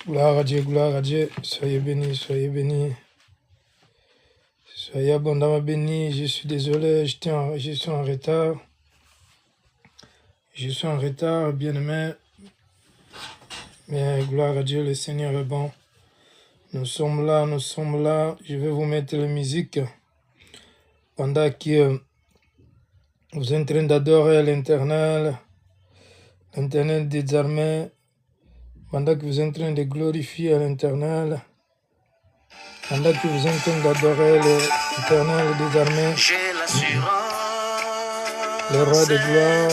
Gloire à Dieu, soyez bénis, soyez bénis. Soyez abondamment bénis. Je suis désolé, je suis en retard. Je suis en retard, bien-aimé. Mais gloire à Dieu, le Seigneur est bon. Nous sommes là, nous sommes là. Je vais vous mettre la musique pendant que vous êtes en train d'adorer l'Éternel des armées, pendant que vous êtes en train de glorifier l'Éternel, pendant que vous êtes en train d'adorer l'Éternel des armées, le roi de gloire.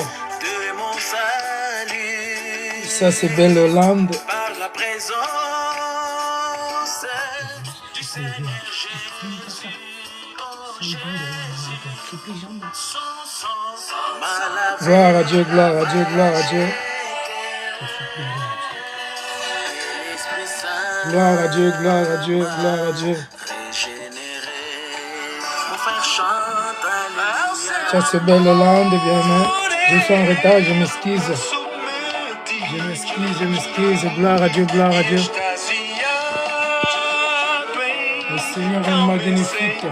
Ça, c'est Belle Hollande. Par la présence du Seigneur Jésus. Gloire à Dieu, gloire à Dieu, gloire à Dieu. Gloire à Dieu, gloire à Dieu, gloire à Dieu. Ça c'est Belle Hollande, bien aimé. Je suis en retard, je m'excuse. Je m'excuse. Gloire à Dieu, gloire à Dieu. Le Seigneur est magnifique.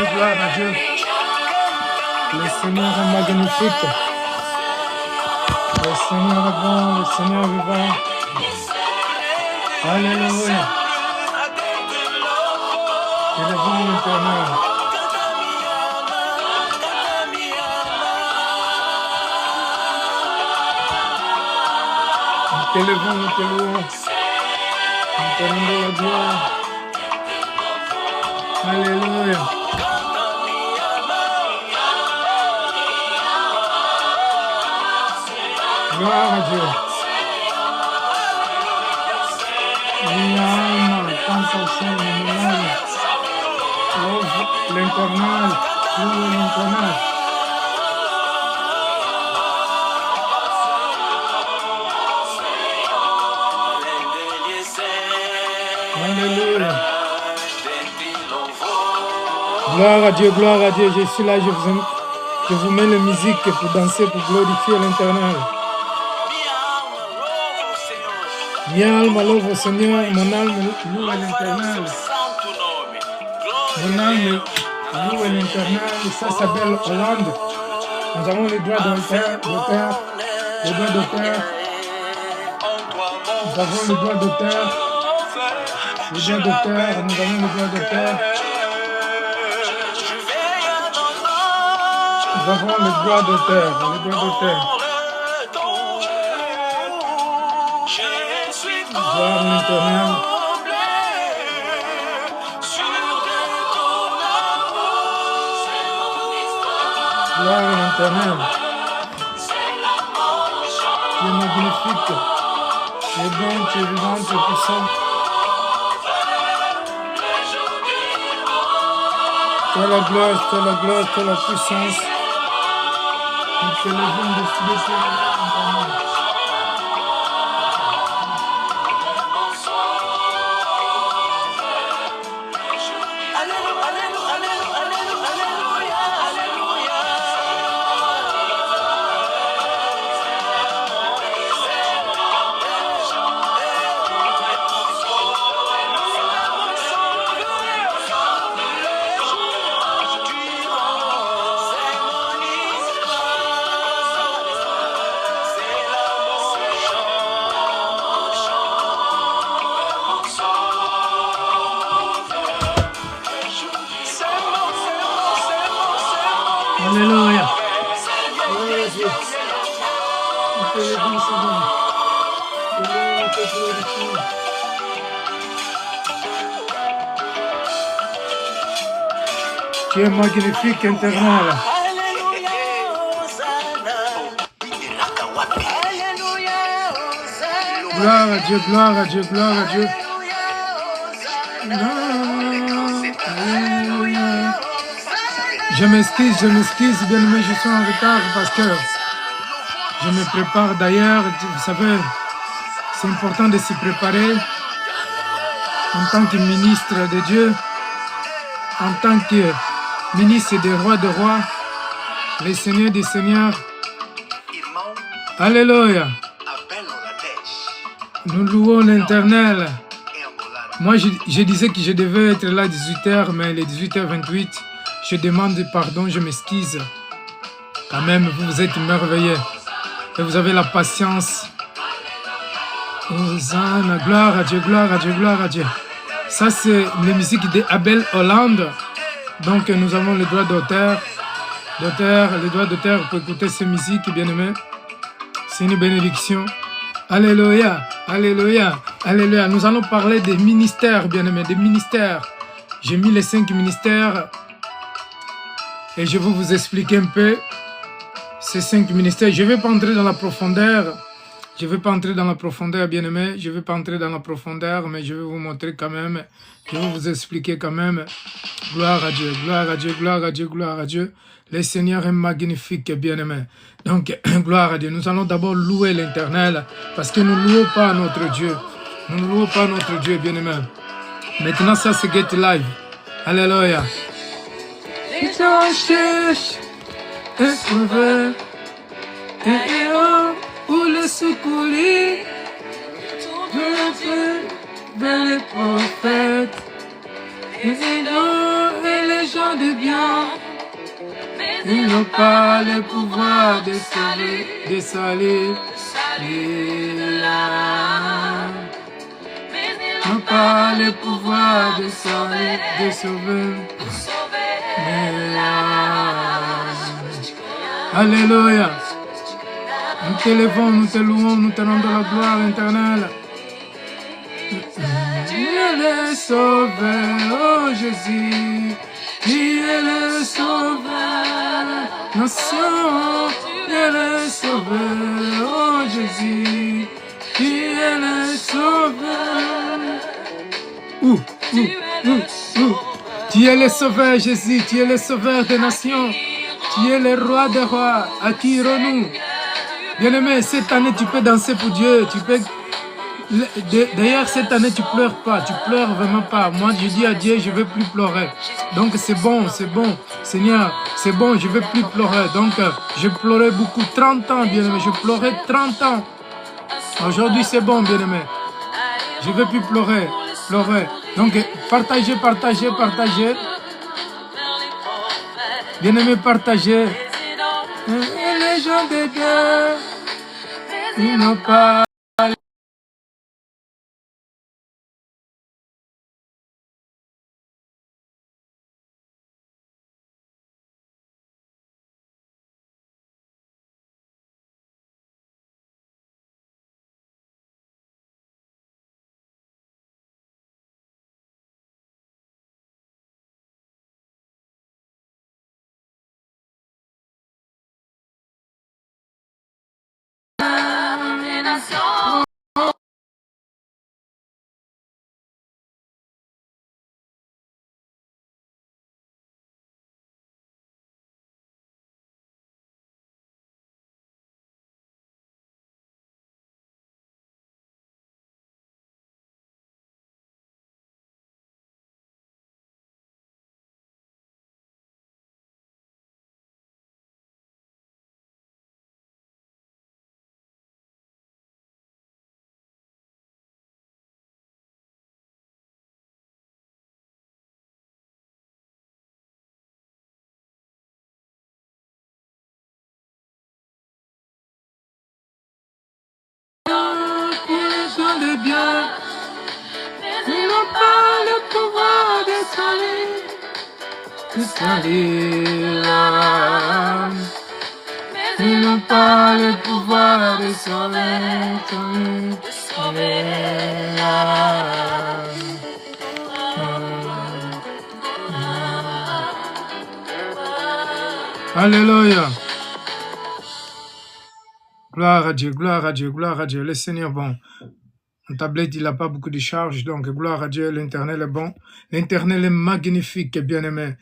Gloire à Dieu. Le Seigneur est magnifique. Le Seigneur est bon, le Seigneur est vivant. Alléluia. Élevons l'Éternel. Nous t'élevons, nous t'élevons. Nous te rendons la gloire. Alléluia. Gloire à Dieu. L'Éternel. Alléluia. Gloire à Dieu, gloire à Dieu. Je suis là, je vous mets la musique pour danser, pour glorifier l'Éternel. Mi alma louve au Seigneur, mon âme loue l'Éternel. Mon âme loue l'Éternel. Ça s'appelle Hollande. Nous avons les droits d'auteur. Nous avons les droits d'auteur. Nous avons les droits d'auteur. Nous avons les droits d'auteur. Gloire à l'Éternel. Gloire à l'Éternel. Tu es magnifique. Tu es bon, tu es vivant, tu es puissant. Toi la gloire, toi la gloire, toi la puissance. Nous te levons dessus de ce l'Éternel. Alléluia. Tu es magnifique, Éternel. Gloire à Dieu, gloire à Dieu, gloire à Dieu. Je m'excuse, bien aimé, je suis en retard parce que je me prépare d'ailleurs, vous savez, C'est important de s'y préparer en tant que ministre de Dieu, en tant que ministre des rois, les seigneurs des seigneurs. Alléluia. Nous louons l'Éternel. Moi, je disais que je devais être là à 18h, mais il est 18h28. Je demande pardon, je m'excuse. Quand même, vous êtes merveilleux. Et vous avez la patience. Hosanna, gloire à Dieu, gloire à Dieu, gloire à Dieu. Ça, c'est la musique d'Abel Hollande. Donc, nous avons le droit d'auteur. Le droit d'auteur pour écouter ces musiques, bien-aimés. C'est une bénédiction. Alléluia, alléluia, alléluia. Nous allons parler des ministères, bien-aimés, des ministères. J'ai mis les 5 ministères et je vais vous expliquer un peu ces 5 ministères. Je ne vais pas entrer dans la profondeur. Je ne vais pas entrer dans la profondeur, bien-aimés. Je ne vais pas entrer dans la profondeur, mais je vais vous montrer quand même. Je vais vous expliquer quand même. Gloire à Dieu, gloire à Dieu, gloire à Dieu, gloire à Dieu. Le Seigneur est magnifique, bien-aimé. Donc, gloire à Dieu. Nous allons d'abord louer l'Éternel parce que nous ne louons pas notre Dieu. Nous ne louons pas notre Dieu, bien-aimé. Maintenant, ça, c'est Get Live. Alléluia. Les gens cherchent un sauveur et pour le secourir. Vers les prophètes, les héros et les gens de bien. Ils n'ont pas le pouvoir de salir les larmes. Ils n'ont pas le pouvoir de sauver les larmes. Alléluia. Nous t'élevons, nous te louons, nous te rendons la gloire éternelle. Tu es le sauveur, oh Jésus. Tu es le sauveur, nation, tu es le sauveur, oh Jésus, tu es le sauveur. Tu es le sauveur, Jésus, tu es le sauveur des nations, tu es le roi des rois, à qui irons-nous? Bien-aimé, cette année tu peux danser pour Dieu, tu peux... D'ailleurs, cette année, tu pleures pas, tu pleures vraiment pas. Moi, je dis à Dieu, je ne veux plus pleurer. Donc, c'est bon, Seigneur, c'est bon, je ne veux plus pleurer. Donc, je pleurais beaucoup, 30 ans, bien-aimé, je pleurais 30 ans. Aujourd'hui, c'est bon, bien-aimé. Je ne veux plus pleurer. Donc, partagez. Bien-aimé, partagez. Et les gens de Dieu, ils n'ont pas... Bien, ils n'ont pas le pouvoir de salir l'âme. Ils n'ont pas le pouvoir de sauver l'âme. Alléluia. Gloire à Dieu, gloire à Dieu, gloire à Dieu. Le Seigneur est bon. Mon tablette, il n'a pas beaucoup de charge, donc gloire à Dieu, l'Éternel est bon. L'Éternel est magnifique, bien-aimé.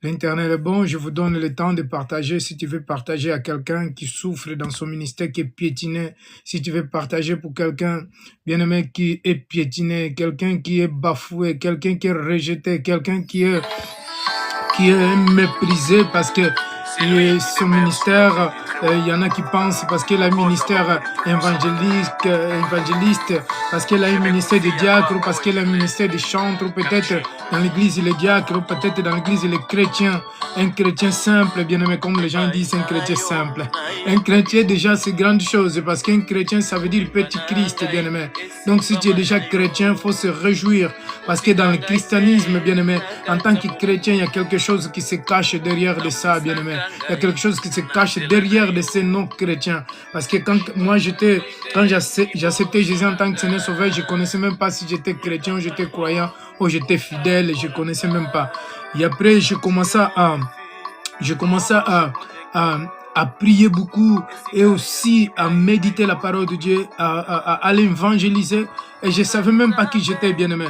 L'Internet est bon, je vous donne le temps de partager. Si tu veux partager à quelqu'un qui souffre dans son ministère, qui est piétiné, si tu veux partager pour quelqu'un, bien-aimé, qui est piétiné, quelqu'un qui est bafoué, quelqu'un qui est rejeté, quelqu'un qui est méprisé parce que son ministère, il y en a qui pensent parce qu'elle a un ministère évangéliste, parce qu'elle a un ministère de diacre, ou parce qu'elle a un ministère de chantre, ou peut-être dans l'église il est diacre, ou peut-être dans l'église il est chrétien, un chrétien simple, bien aimé, comme les gens disent, un chrétien simple. Un chrétien déjà c'est grande chose, parce qu'un chrétien ça veut dire petit Christ, bien aimé. Donc si tu es déjà chrétien, il faut se réjouir, parce que dans le christianisme, bien aimé, en tant que chrétien, il y a quelque chose qui se cache derrière de ça, bien aimé. Il y a quelque chose qui se cache derrière de ces non-chrétiens. Parce que quand j'ai accepté Jésus en tant que Seigneur Sauveur, je ne connaissais même pas si j'étais chrétien ou j'étais croyant ou j'étais fidèle, je ne connaissais même pas. Et après, je commençais à prier beaucoup et aussi à méditer la parole de Dieu, à aller évangéliser. Et je ne savais même pas qui j'étais, bien-aimé.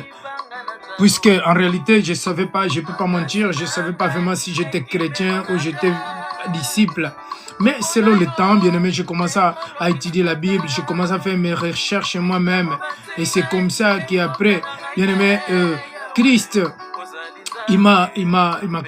Puisque en réalité, je ne savais pas, je ne peux pas mentir, je ne savais pas vraiment si j'étais chrétien ou j'étais disciple. Mais selon le temps, bien aimé, je commence à étudier la Bible, je commence à faire mes recherches moi-même. Et c'est comme ça qu'après, bien aimé, Christ, il m'a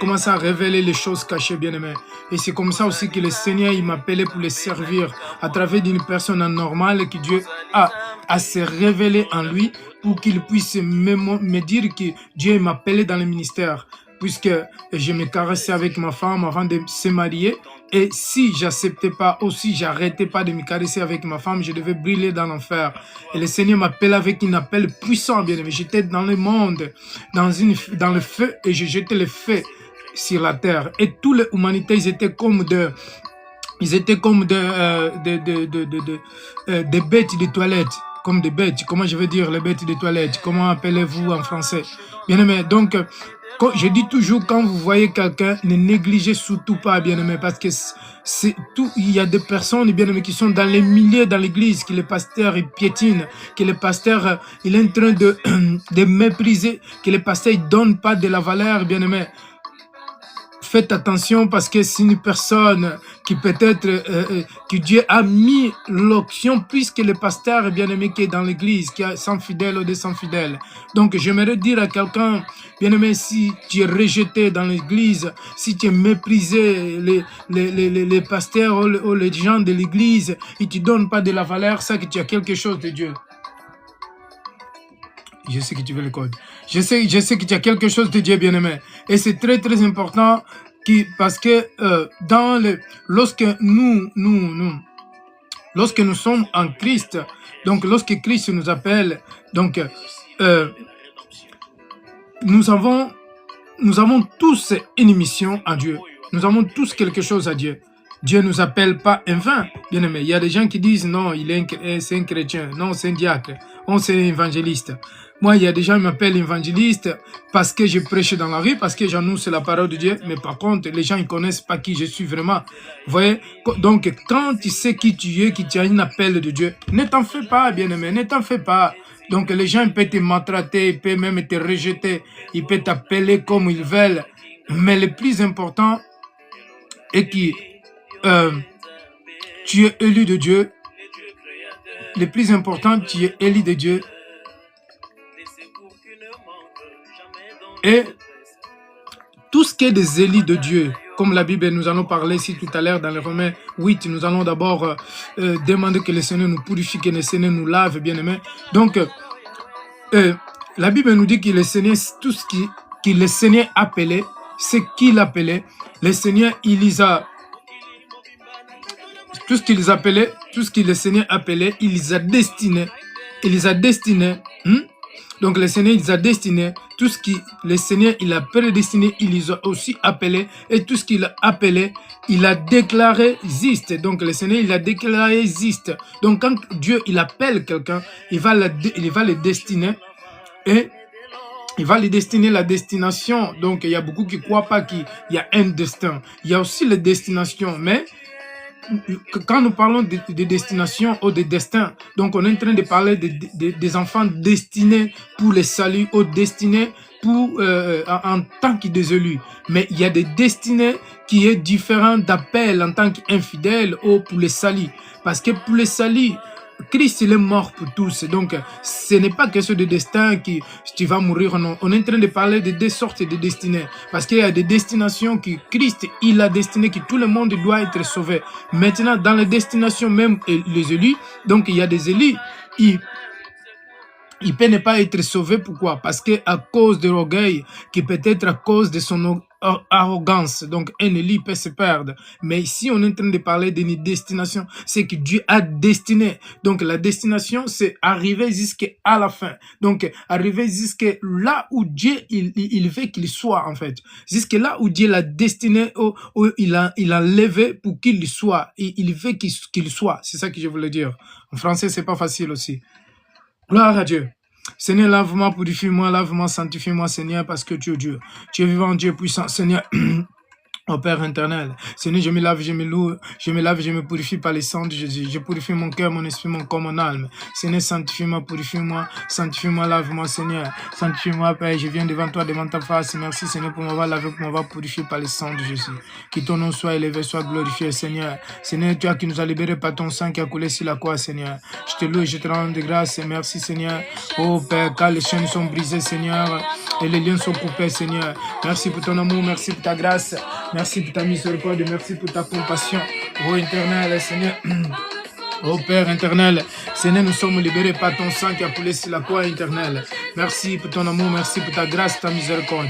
commencé à révéler les choses cachées, bien aimé. Et c'est comme ça aussi que le Seigneur, il m'appelait pour le servir à travers d'une personne normale que Dieu a se révéler en lui pour qu'il puisse me dire que Dieu m'appelait dans le ministère. Puisque je me caressais avec ma femme avant de se marier. Et si j'acceptais pas, aussi j'arrêtais pas de me caresser avec ma femme, je devais brûler dans l'enfer. Et le Seigneur m'appelait avec un appel puissant, bien aimé. J'étais dans le monde, dans le feu, et je jetais le feu sur la terre. Et toute l'humanité, ils étaient comme des bêtes de toilettes. Comme des bêtes, comment je veux dire les bêtes de toilettes? Comment appelez-vous en français? Bien aimé, donc, je dis toujours, quand vous voyez quelqu'un, ne négligez surtout pas, bien-aimé, parce que il y a des personnes, bien-aimé, qui sont dans les milieux, dans l'église, que le pasteur il piétine, que le pasteur il est en train de mépriser, que le pasteur il donne pas de la valeur, bien-aimé. Faites attention parce que c'est une personne qui peut-être, que Dieu a mis l'option puisque le pasteur bien-aimé qui est dans l'église, qui a 100 fidèles ou 200 fidèles. Donc j'aimerais dire à quelqu'un, bien-aimé, si tu es rejeté dans l'église, si tu es méprisé les pasteurs ou les gens de l'église et tu ne donnes pas de la valeur, ça que tu as quelque chose de Dieu. Je sais que tu veux le code. Je sais que tu as quelque chose de Dieu, bien-aimé. Et c'est très, très important parce que lorsque nous sommes en Christ, donc lorsque Christ nous appelle, donc nous avons tous une mission à Dieu. Nous avons tous quelque chose à Dieu. Dieu ne nous appelle pas en vain, bien-aimé. Il y a des gens qui disent non, c'est un chrétien, non, c'est un diacre, non, c'est un évangéliste. Moi, il y a des gens qui m'appellent évangéliste parce que je prêche dans la rue, parce que j'annonce la parole de Dieu. Mais par contre, les gens ne connaissent pas qui je suis vraiment. Vous voyez? Donc, quand tu sais qui tu es, que tu as un appel de Dieu, ne t'en fais pas, bien-aimé, ne t'en fais pas. Donc, les gens peuvent te maltraiter, ils peuvent même te rejeter, ils peuvent t'appeler comme ils veulent. Mais le plus important est que tu es élu de Dieu. Le plus important, tu es élu de Dieu. Et tout ce qui est des élus de Dieu, comme la Bible, nous allons parler ici tout à l'heure dans les Romains 8, nous allons d'abord demander que le Seigneur nous purifie, que le Seigneur nous lave, bien aimé. Donc, la Bible nous dit que le Seigneur, tout ce que le Seigneur appelait, c'est qu'il appelait. Le Seigneur, il les a, tout ce qu'il appelait, tout ce que le Seigneur appelait, il les a destinés. Il les a destinés. Donc le Seigneur, il les a destinés. Tout ce que le Seigneur, il a prédestiné, il les a aussi appelés. Et tout ce qu'il a appelé, il a déclaré existe. Donc le Seigneur, il a déclaré existe. Donc quand Dieu, il appelle quelqu'un, il va le destiner. Et il va lui destiner la destination. Donc il y a beaucoup qui ne croient pas qu'il y a un destin. Il y a aussi les destinations. Mais quand nous parlons de destination ou de destin, donc on est en train de parler des enfants destinés pour le salut ou destinés en tant que des élus. Mais il y a des destinées qui est différent d'appel en tant qu'infidèle ou pour les salis. Parce que pour les salis, Christ, il est mort pour tous. Donc, ce n'est pas question de destin qui tu vas mourir. Non. On est en train de parler de deux sortes de destinées. Parce qu'il y a des destinations que Christ, il a destiné que tout le monde doit être sauvé. Maintenant, dans les destinations, même les élus, donc il y a des élus, il peut ne pas être sauvé. Pourquoi? Parce que à cause de l'orgueil, qui peut être à cause de son arrogance, donc un élu peut se perdre. Mais ici, on est en train de parler d'une destination, c'est que Dieu a destiné. Donc la destination, c'est arriver jusqu'à la fin. Donc arriver jusqu'à là où Dieu il veut qu'il soit en fait. Jusqu'à là où Dieu l'a destiné, où il a levé pour qu'il soit. Et il veut qu'il soit. C'est ça que je voulais dire. En français, c'est pas facile aussi. Gloire à Dieu. Seigneur, lave-moi, purifie-moi, lave-moi, sanctifie-moi, Seigneur, parce que tu es Dieu. Tu es vivant, Dieu puissant, Seigneur. Ô Père éternel, Seigneur, je me lave, je me loue, je me lave, je me purifie par le sang de Jésus. Je purifie mon cœur, mon esprit, mon corps, mon âme. Seigneur, sanctifie-moi, purifie-moi, lave-moi, Seigneur. Sanctifie-moi, Père, je viens devant toi, devant ta face. Merci, Seigneur, pour m'avoir lavé, pour m'avoir purifié par le sang de Jésus. Que ton nom soit élevé, soit glorifié, Seigneur. Seigneur, toi qui nous as libérés par ton sang qui a coulé sur la croix, Seigneur. Je te loue et je te rends de grâce. Merci, Seigneur. Oh Père, car les chaînes sont brisées, Seigneur, et les liens sont coupés, Seigneur. Merci pour ton amour, merci pour ta grâce. Merci pour ta miséricorde, merci pour ta compassion. Oh éternel, Seigneur. Oh Père éternel, Seigneur, nous sommes libérés par ton sang qui a coulé sur la croix éternelle. Merci pour ton amour, merci pour ta grâce, ta miséricorde.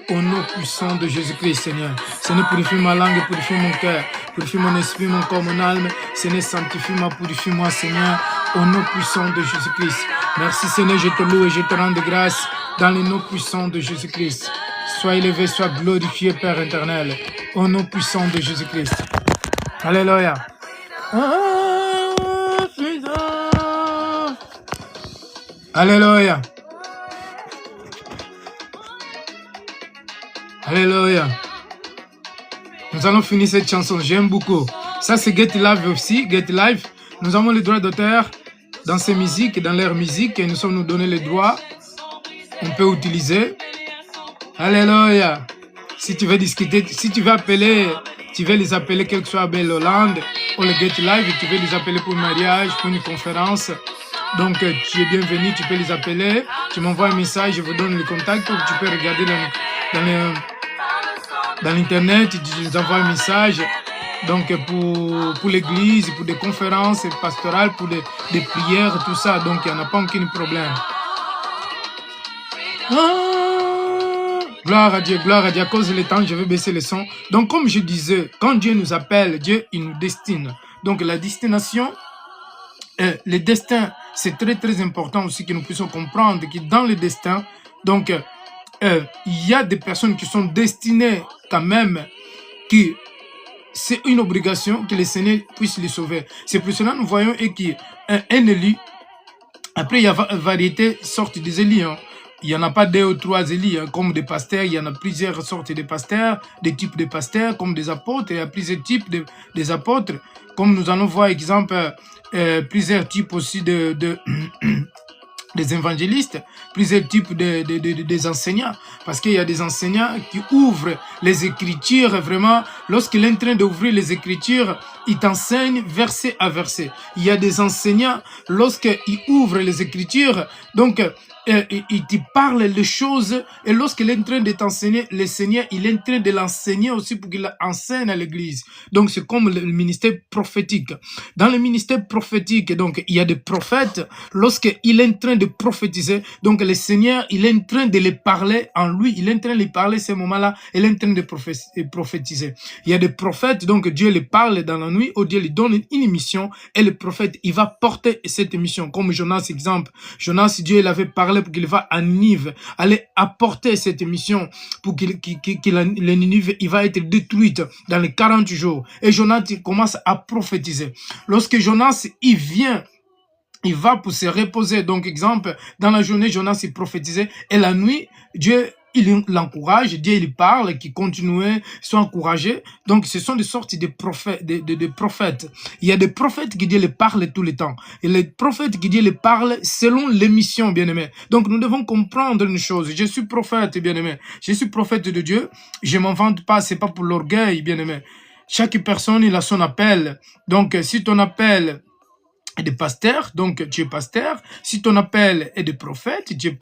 Au nom puissant de Jésus-Christ, Seigneur. Seigneur, purifie ma langue, purifie mon cœur, purifie mon esprit, mon corps, mon âme. Seigneur, sanctifie-moi, purifie-moi, Seigneur. Au nom puissant de Jésus-Christ. Merci, Seigneur, je te loue et je te rends de grâce dans le nom puissant de Jésus-Christ. Sois élevé, sois glorifié, Père éternel, au nom puissant de Jésus-Christ. Alléluia. Alléluia. Alléluia. Nous allons finir cette chanson, j'aime beaucoup. Ça, c'est Get Live aussi, Get Live. Nous avons le droit d'auteur dans ces musiques, dans leur musique, et nous sommes nous donner les droits. On peut utiliser. Alléluia. Si tu veux discuter, si tu veux appeler, tu veux les appeler, quel que soit Belle Hollande ou le Get Live, tu veux les appeler pour un mariage, pour une conférence. Donc, tu es bienvenu, tu peux les appeler. Tu m'envoies un message, je vous donne le contact pour que tu peux regarder dans l'internet. Tu nous envoies un message. Donc, pour l'église, pour des conférences pastorales, pour des prières, tout ça. Donc, il n'y en a pas aucun problème. Gloire à Dieu, à cause du temps, je vais baisser le son. Donc, comme je disais, quand Dieu nous appelle, Dieu, il nous destine. Donc, la destination, le destin, c'est très, très important aussi que nous puissions comprendre que dans le destin, donc, il y a des personnes qui sont destinées quand même, qui c'est une obligation que le Seigneur puisse les sauver. C'est pour cela que nous voyons qu'un élu, après, il y a variété sortes des élus, hein. Il n'y en a pas 2 ou 3 élus, hein, comme des pasteurs. Il y en a plusieurs sortes de pasteurs, des types de pasteurs, comme des apôtres. Il y a plusieurs types des apôtres. Comme nous allons voir, exemple, plusieurs types aussi des évangélistes, plusieurs types des enseignants. Parce qu'il y a des enseignants qui ouvrent les Écritures, vraiment, lorsqu'il est en train d'ouvrir les Écritures, il t'enseigne verset à verset. Il y a des enseignants, lorsqu'ils ouvrent les Écritures, donc, il te parle les choses, et lorsqu'il est en train de t'enseigner, le Seigneur, il est en train de l'enseigner aussi pour qu'il enseigne à l'église. Donc, c'est comme le ministère prophétique. Dans le ministère prophétique, donc, il y a des prophètes, lorsqu'il est en train de prophétiser, donc, le Seigneur, il est en train de les parler en lui, il est en train de les parler ces moments-là, il est en train de prophétiser. Il y a des prophètes, donc, Dieu les parle dans la nuit, ou Dieu lui donne une émission, et le prophète, il va porter cette émission, comme Jonas, exemple. Jonas, Dieu, il avait parlé pour qu'il va à Ninive, aller apporter cette émission pour que le Ninive, il va être détruite dans les 40 jours. Et Jonas, il commence à prophétiser. Lorsque Jonas, il vient, il va pour se reposer. Donc, exemple, dans la journée, Jonas, il prophétisait. Et la nuit, Dieu il l'encourage, Dieu il parle, qui continuent, sont encouragés. Donc ce sont des sortes de prophètes, de prophètes. Il y a des prophètes qui Dieu les parle tout le temps. Et les prophètes qui Dieu les parle selon l'émission, bien-aimé. Donc nous devons comprendre une chose. Je suis prophète, bien-aimé. Je suis prophète de Dieu. Je m'en vante pas, c'est pas pour l'orgueil, bien-aimé. Chaque personne, il a son appel. Donc si ton appel est de pasteur, donc tu es pasteur. Si ton appel est de prophète, tu es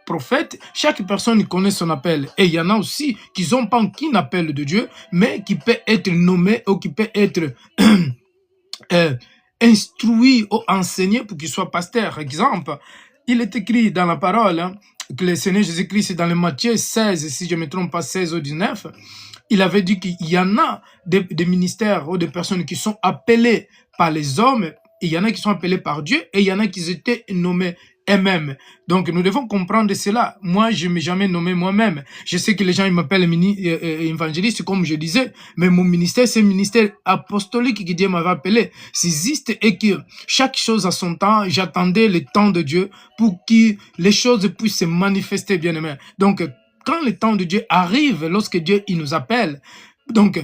prophète. Chaque personne connaît son appel. Et il y en a aussi qui n'ont pas aucun appel de Dieu, mais qui peut être nommé ou qui peut être instruit ou enseigné pour qu'il soit pasteur. Exemple, il est écrit dans la parole hein, que le Seigneur Jésus-Christ, dans le Matthieu 16, si je ne me trompe pas, 16 ou 19, il avait dit qu'il y en a des ministères ou des personnes qui sont appelées par les hommes, et il y en a qui sont appelés par Dieu, et il y en a qui étaient nommés eux-mêmes. Donc, nous devons comprendre cela. Moi, je ne m'ai jamais nommé moi-même. Je sais que les gens ils m'appellent évangéliste, comme je disais, mais mon ministère, c'est un ministère apostolique que Dieu m'avait appelé. C'est juste et que chaque chose a son temps. J'attendais le temps de Dieu pour que les choses puissent se manifester, bien aimé. Donc, quand le temps de Dieu arrive, lorsque Dieu il nous appelle, donc,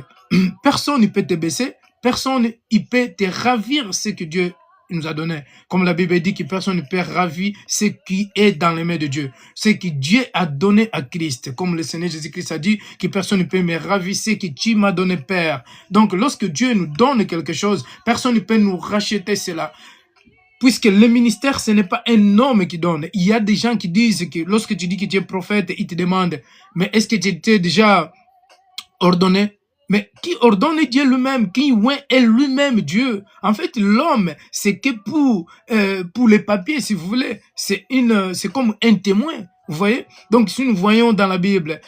personne ne peut te baisser, personne ne peut te ravir ce que Dieu nous a donné. Comme la Bible dit que personne ne peut ravir ce qui est dans les mains de Dieu. Ce que Dieu a donné à Christ. Comme le Seigneur Jésus-Christ a dit que personne ne peut me ravir ce que tu m'as donné, Père. Donc, lorsque Dieu nous donne quelque chose, personne ne peut nous racheter cela. Puisque le ministère, ce n'est pas un homme qui donne. Il y a des gens qui disent que lorsque tu dis que tu es prophète, ils te demandent, mais est-ce que tu étais déjà ordonné? Mais qui ordonne Dieu lui-même, qui est lui-même Dieu. En fait, l'homme, c'est que pour les papiers, si vous voulez, c'est comme un témoin. Vous voyez? Donc, si nous voyons dans la Bible,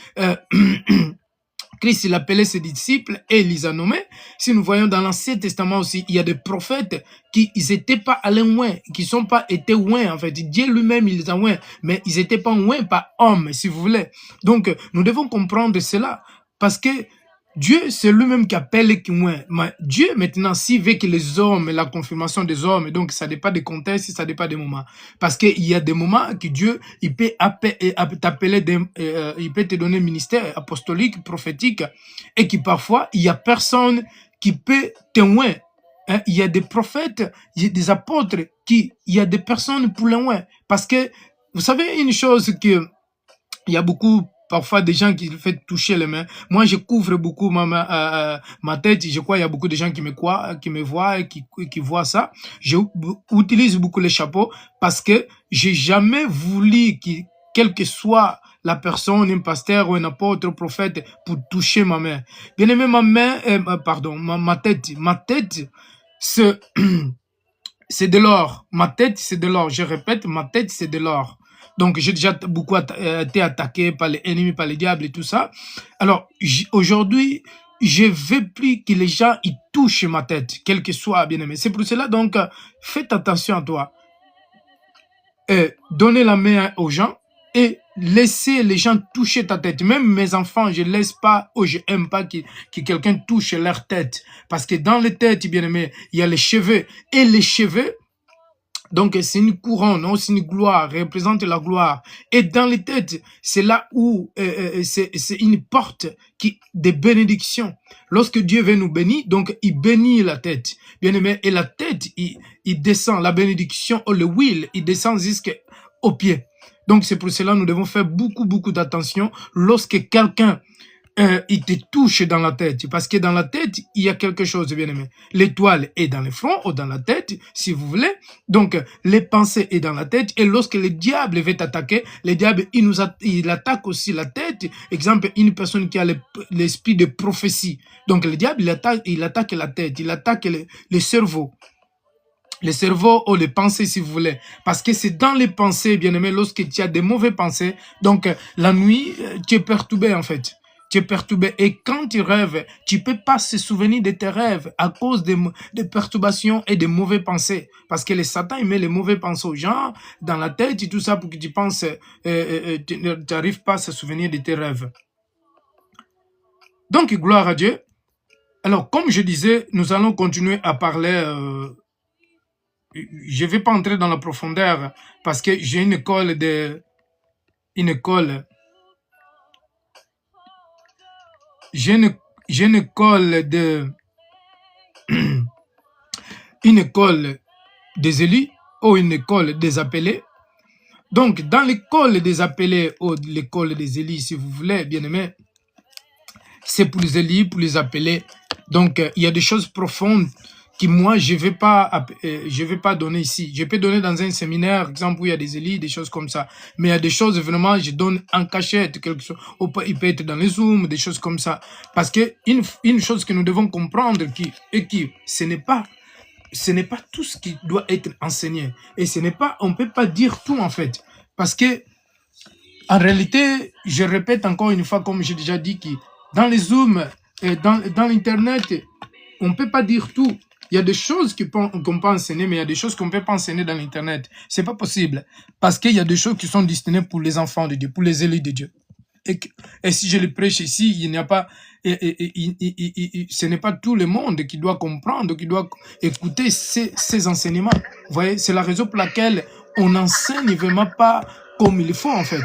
Christ, il appelait ses disciples et il les a nommés. Si nous voyons dans l'Ancien Testament aussi, il y a des prophètes qui n'étaient pas allés loin, qui ne sont pas été loin, en fait. Dieu lui-même, il les a loin, mais ils n'étaient pas loin par homme, si vous voulez. Donc, nous devons comprendre cela, parce que Dieu, c'est lui-même qui appelle les loin. Mais Dieu, maintenant, s'il veut que les hommes, la confirmation des hommes, donc ça dépend des contextes, ça dépend des moments. Parce qu'il y a des moments que Dieu, il peut t'appeler, il peut te donner un ministère apostolique, prophétique, et que parfois, il y a personne qui peut témoigner. Hein? Il y a des prophètes, il y a des apôtres, il y a des personnes pour loin. Parce que, vous savez une chose que, il y a beaucoup parfois des gens qui font toucher les mains. Moi, je couvre beaucoup ma tête. Je crois qu'il y a beaucoup de gens qui me voient et qui voient ça. J'utilise beaucoup les chapeaux parce que j'ai jamais voulu que, quelle que soit la personne, un pasteur ou un apôtre, un prophète, pour toucher ma main. Bien aimé, ma tête, c'est c'est de l'or. Ma tête, c'est de l'or. Je répète, ma tête, c'est de l'or. Donc, j'ai déjà beaucoup été attaqué par les ennemis, par les diables et tout ça. Alors, aujourd'hui, je veux plus que les gens ils touchent ma tête, quel que soit, bien aimé. C'est pour cela, donc, faites attention à toi. Donnez la main aux gens et laissez les gens toucher ta tête. Même mes enfants, je laisse pas ou je aime pas que quelqu'un touche leur tête. Parce que dans les têtes, bien aimé, il y a les cheveux. Et les cheveux, donc, c'est une couronne, non? C'est une gloire, représente la gloire. Et dans les têtes, c'est là où c'est une porte de bénédiction. Lorsque Dieu veut nous bénir, donc il bénit la tête. Bien aimé, et la tête, il descend, la bénédiction, ou le will, il descend jusqu'au pied. Donc, c'est pour cela que nous devons faire beaucoup, beaucoup d'attention lorsque quelqu'un il te touche dans la tête, parce que dans la tête, il y a quelque chose de bien aimé. L'étoile est dans le front ou dans la tête, si vous voulez. Donc, les pensées est dans la tête. Et lorsque le diable veut t'attaquer, le diable, il attaque aussi la tête. Exemple, une personne qui a l'esprit de prophétie. Donc, le diable, il attaque la tête, il attaque le cerveau. Les cerveaux ou les pensées, si vous voulez. Parce que c'est dans les pensées, bien aimé, lorsque tu as des mauvaises pensées. Donc, la nuit, tu es perturbé, en fait. Tu es perturbé. Et quand tu rêves, tu peux pas se souvenir de tes rêves à cause des perturbations et des mauvaises pensées. Parce que le Satan, il met les mauvaises pensées aux gens dans la tête et tout ça pour que tu penses, tu n'arrives pas à se souvenir de tes rêves. Donc, gloire à Dieu. Alors, comme je disais, nous allons continuer à parler. Je ne vais pas entrer dans la profondeur parce que j'ai une école j'ai une école une école des élus ou une école des appelés. Donc, dans l'école des appelés ou l'école des élus, si vous voulez, bien aimé, c'est pour les élus, pour les appelés. Donc, il y a des choses profondes que moi, je vais pas donner ici. Je peux donner dans un séminaire, exemple, où il y a des élus, des choses comme ça. Mais il y a des choses, vraiment, je donne en cachette, quelque chose. Il peut être dans les Zooms, des choses comme ça. Parce que une chose que nous devons comprendre, ce n'est pas tout ce qui doit être enseigné. Et on ne peut pas dire tout, en fait. Parce que, en réalité, je répète encore une fois, comme j'ai déjà dit, que dans les Zooms, dans l'Internet, on ne peut pas dire tout. Il y a des choses qu'on peut enseigner, mais il y a des choses qu'on ne peut pas enseigner dans l'Internet. Ce n'est pas possible. Parce qu'il y a des choses qui sont destinées pour les enfants de Dieu, pour les élus de Dieu. Et si je le prêche ici, il n'y a pas, ce n'est pas tout le monde qui doit comprendre, qui doit écouter ces enseignements. Vous voyez, c'est la raison pour laquelle on n'enseigne vraiment pas comme il faut, en fait.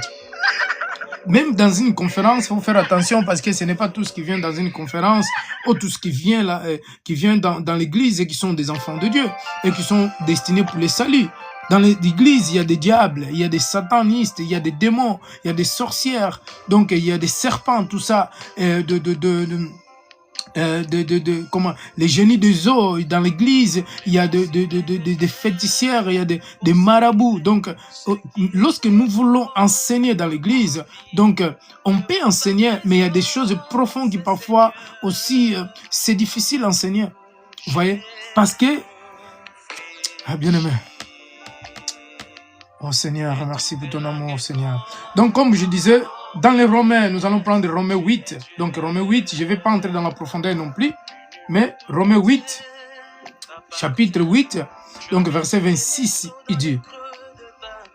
Même dans une conférence, il faut faire attention parce que ce n'est pas tout ce qui vient dans une conférence ou tout ce qui vient là, qui vient dans l'église et qui sont des enfants de Dieu et qui sont destinés pour les saluts. Dans l'église, il y a des diables, il y a des satanistes, il y a des démons, il y a des sorcières, donc il y a des serpents, tout ça, comment les génies des eaux dans l'église, il y a des fétichières, il y a des marabouts. Donc lorsque nous voulons enseigner dans l'église, donc on peut enseigner, mais il y a des choses profondes qui parfois aussi c'est difficile d'enseigner, vous voyez, parce que bien aimé, oh Seigneur, merci pour ton amour, Seigneur. Donc comme je disais, dans les Romains, nous allons prendre Romains 8. Donc Romains 8, je ne vais pas entrer dans la profondeur non plus, mais Romains 8, chapitre 8, donc verset 26, il dit: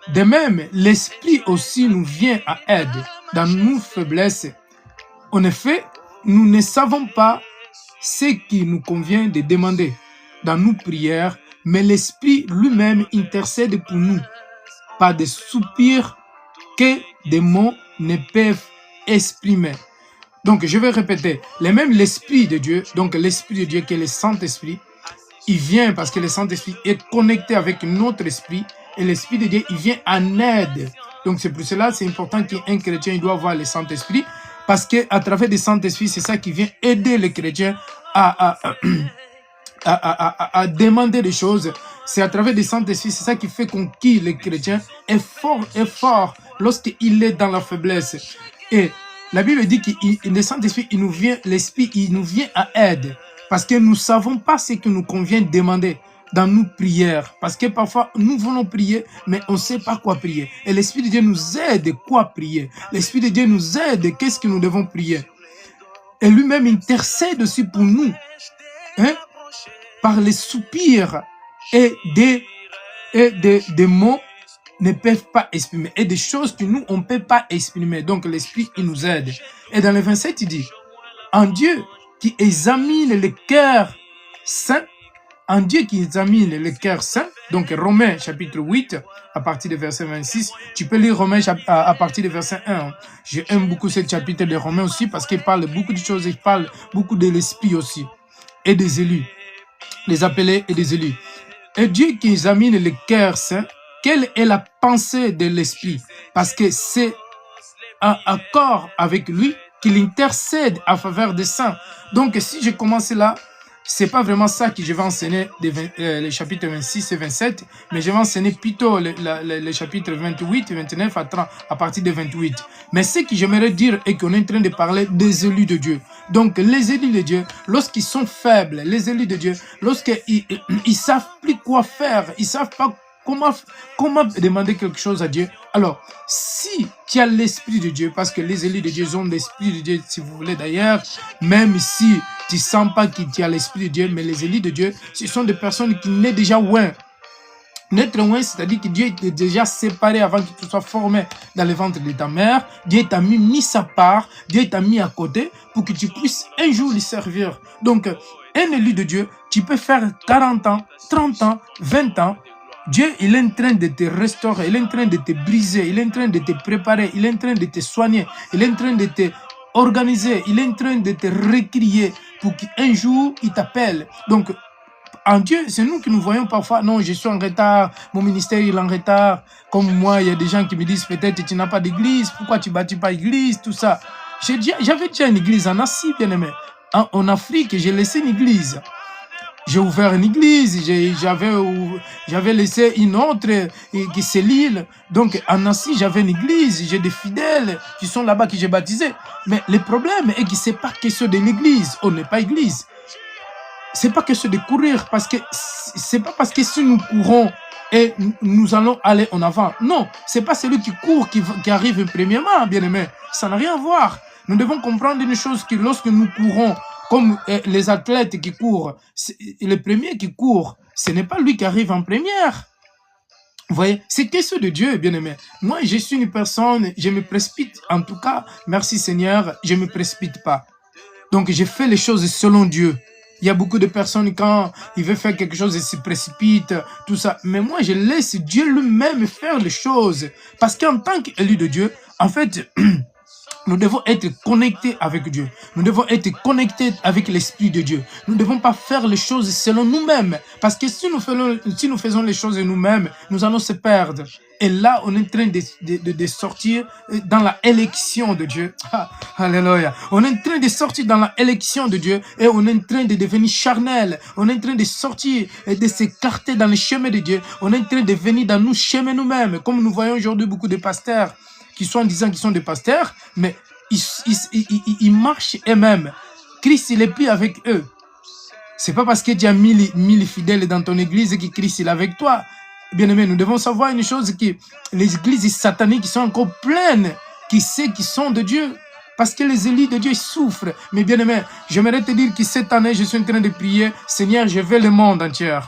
de même, l'Esprit aussi nous vient à aide dans nos faiblesses. En effet, nous ne savons pas ce qui nous convient de demander dans nos prières, mais l'Esprit lui-même intercède pour nous, par des soupirs que des mots ne peuvent exprimer. Donc, je vais répéter, même l'Esprit de Dieu, donc l'Esprit de Dieu qui est le Saint-Esprit, il vient parce que le Saint-Esprit est connecté avec notre esprit et l'Esprit de Dieu, il vient en aide. Donc, c'est pour cela, c'est important qu'un chrétien il doit avoir le Saint-Esprit parce qu'à travers le Saint-Esprit, c'est ça qui vient aider les chrétiens à demander des choses. C'est à travers le Saint-Esprit, c'est ça qui fait qu'on qui le chrétien est fort lorsqu'il est dans la faiblesse. Et la Bible dit que le Saint-Esprit, l'Esprit, il nous vient à aide. Parce que nous ne savons pas ce que nous convient de demander dans nos prières. Parce que parfois, nous voulons prier, mais on ne sait pas quoi prier. Et l'Esprit de Dieu nous aide quoi prier. L'Esprit de Dieu nous aide qu'est-ce que nous devons prier. Et lui-même intercède aussi pour nous. Hein? Par les soupirs et des mots ne peuvent pas exprimer. Et des choses que nous, on ne peut pas exprimer. Donc l'Esprit, il nous aide. Et dans le 27, il dit, en Dieu qui examine le cœur saint, en Dieu qui examine le cœur saint, donc Romains chapitre 8, à partir du verset 26, tu peux lire Romains à partir du verset 1. J'aime beaucoup ce chapitre de Romains aussi parce qu'il parle beaucoup de choses, il parle beaucoup de l'Esprit aussi, et des élus, les appelés et des élus. Et Dieu qui examine le cœur saint, quelle est la pensée de l'Esprit? Parce que c'est en accord avec lui qu'il intercède en faveur des saints. Donc, si je commence là, c'est pas vraiment ça que je vais enseigner les chapitres 26 et 27, mais je vais enseigner plutôt les chapitres 28 et 29 à partir de 28. Mais ce que j'aimerais dire est qu'on est en train de parler des élus de Dieu. Donc, les élus de Dieu, lorsqu'ils sont faibles, les élus de Dieu, lorsqu'ils ne savent plus quoi faire, ils ne savent pas comment demander quelque chose à Dieu. Alors, si tu as l'Esprit de Dieu, parce que les élus de Dieu ont l'Esprit de Dieu, si vous voulez d'ailleurs, même si tu ne sens pas que tu as l'Esprit de Dieu, mais les élus de Dieu, ce sont des personnes qui naissent déjà loin. Naître loin, c'est-à-dire que Dieu t'est déjà séparé avant que tu sois formé dans le ventre de ta mère. Dieu t'a mis sa part, Dieu t'a mis à côté pour que tu puisses un jour lui servir. Donc, un élu de Dieu, tu peux faire 40 ans, 30 ans, 20 ans. Dieu, il est en train de te restaurer, il est en train de te briser, il est en train de te préparer, il est en train de te soigner, il est en train de te organiser, il est en train de te recrier pour qu'un jour, il t'appelle. Donc, en Dieu, c'est nous qui nous voyons parfois, non, je suis en retard, mon ministère il est en retard. Comme moi, il y a des gens qui me disent, peut-être tu n'as pas d'église, pourquoi tu ne bâtis pas église, tout ça. J'avais déjà une église en Asie, bien aimé. En Afrique, j'ai laissé une église. J'ai ouvert une église, j'avais laissé une autre qui c'est l'île. Donc en Asie, j'avais une église, j'ai des fidèles qui sont là-bas que j'ai baptisés. Mais le problème est que c'est pas question de l'église, on n'est pas église. C'est pas question de courir, parce que c'est pas parce que si nous courons et nous allons aller en avant. Non, c'est pas celui qui court qui arrive premièrement, bien aimé. Ça n'a rien à voir. Nous devons comprendre une chose, que lorsque nous courons, comme les athlètes qui courent, le premier qui court, ce n'est pas lui qui arrive en première. Vous voyez, c'est question de Dieu, bien aimé. Moi, je suis une personne, je me précipite. En tout cas, merci Seigneur, je ne me précipite pas. Donc, je fais les choses selon Dieu. Il y a beaucoup de personnes, quand ils veulent faire quelque chose, ils se précipitent, tout ça. Mais moi, je laisse Dieu lui-même faire les choses. Parce qu'en tant qu'élu de Dieu, en fait, nous devons être connectés avec Dieu. Nous devons être connectés avec l'Esprit de Dieu. Nous ne devons pas faire les choses selon nous-mêmes. Parce que si nous faisons les choses nous-mêmes, nous allons se perdre. Et là, on est en train de sortir dans la élection de Dieu. Alléluia. On est en train de sortir dans la élection de Dieu et on est en train de devenir charnel. On est en train de sortir et de s'écarter dans les chemins de Dieu. On est en train de venir dans nos chemins nous-mêmes. Comme nous voyons aujourd'hui beaucoup de pasteurs qui sont en disant qu'ils sont des pasteurs, mais ils marchent eux-mêmes. Christ, il est plus avec eux. C'est pas parce que tu as 1000 fidèles dans ton église que Christ il est avec toi. Bien aimé, nous devons savoir une chose, que les églises sataniques sont encore pleines, qui sait qu'ils sont de Dieu. Parce que les élus de Dieu souffrent. Mais bien aimé, j'aimerais te dire que cette année, je suis en train de prier, Seigneur, je veux le monde entier.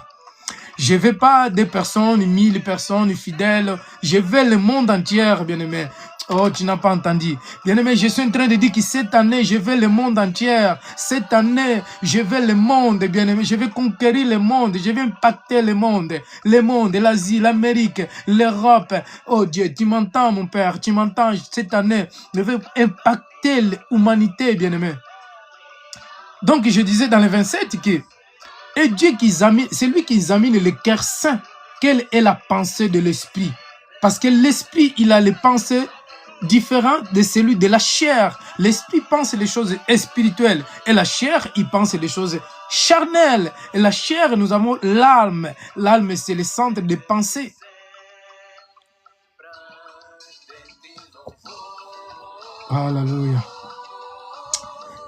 Je ne veux pas des personnes, 1000 personnes fidèles. Je veux le monde entier, bien-aimé. Oh, tu n'as pas entendu. Bien-aimé, je suis en train de dire que cette année, je veux le monde entier. Cette année, je veux le monde, bien-aimé. Je vais conquérir le monde. Je vais impacter le monde. Le monde, l'Asie, l'Amérique, l'Europe. Oh Dieu, tu m'entends, mon Père. Tu m'entends. Cette année, je vais impacter l'humanité, bien-aimé. Donc, je disais dans le 27 que et Dieu qui examine, c'est lui qui examine le cœur saint. Quelle est la pensée de l'esprit? Parce que l'esprit, il a les pensées différentes de celui de la chair. L'esprit pense les choses spirituelles et la chair, il pense les choses charnelles. Et la chair, nous avons l'âme. L'âme, c'est le centre des pensées. Alléluia.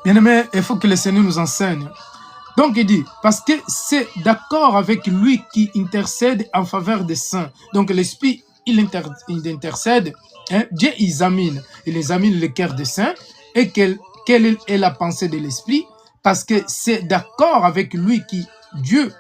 Bien-aimé, il faut que le Seigneur nous enseigne. Donc il dit, parce que c'est d'accord avec lui qui intercède en faveur des saints. Donc l'Esprit, il intercède. Hein? Dieu examine. Il examine le cœur des saints. Et quelle est la pensée de l'Esprit? Parce que c'est d'accord avec lui qui, Dieu,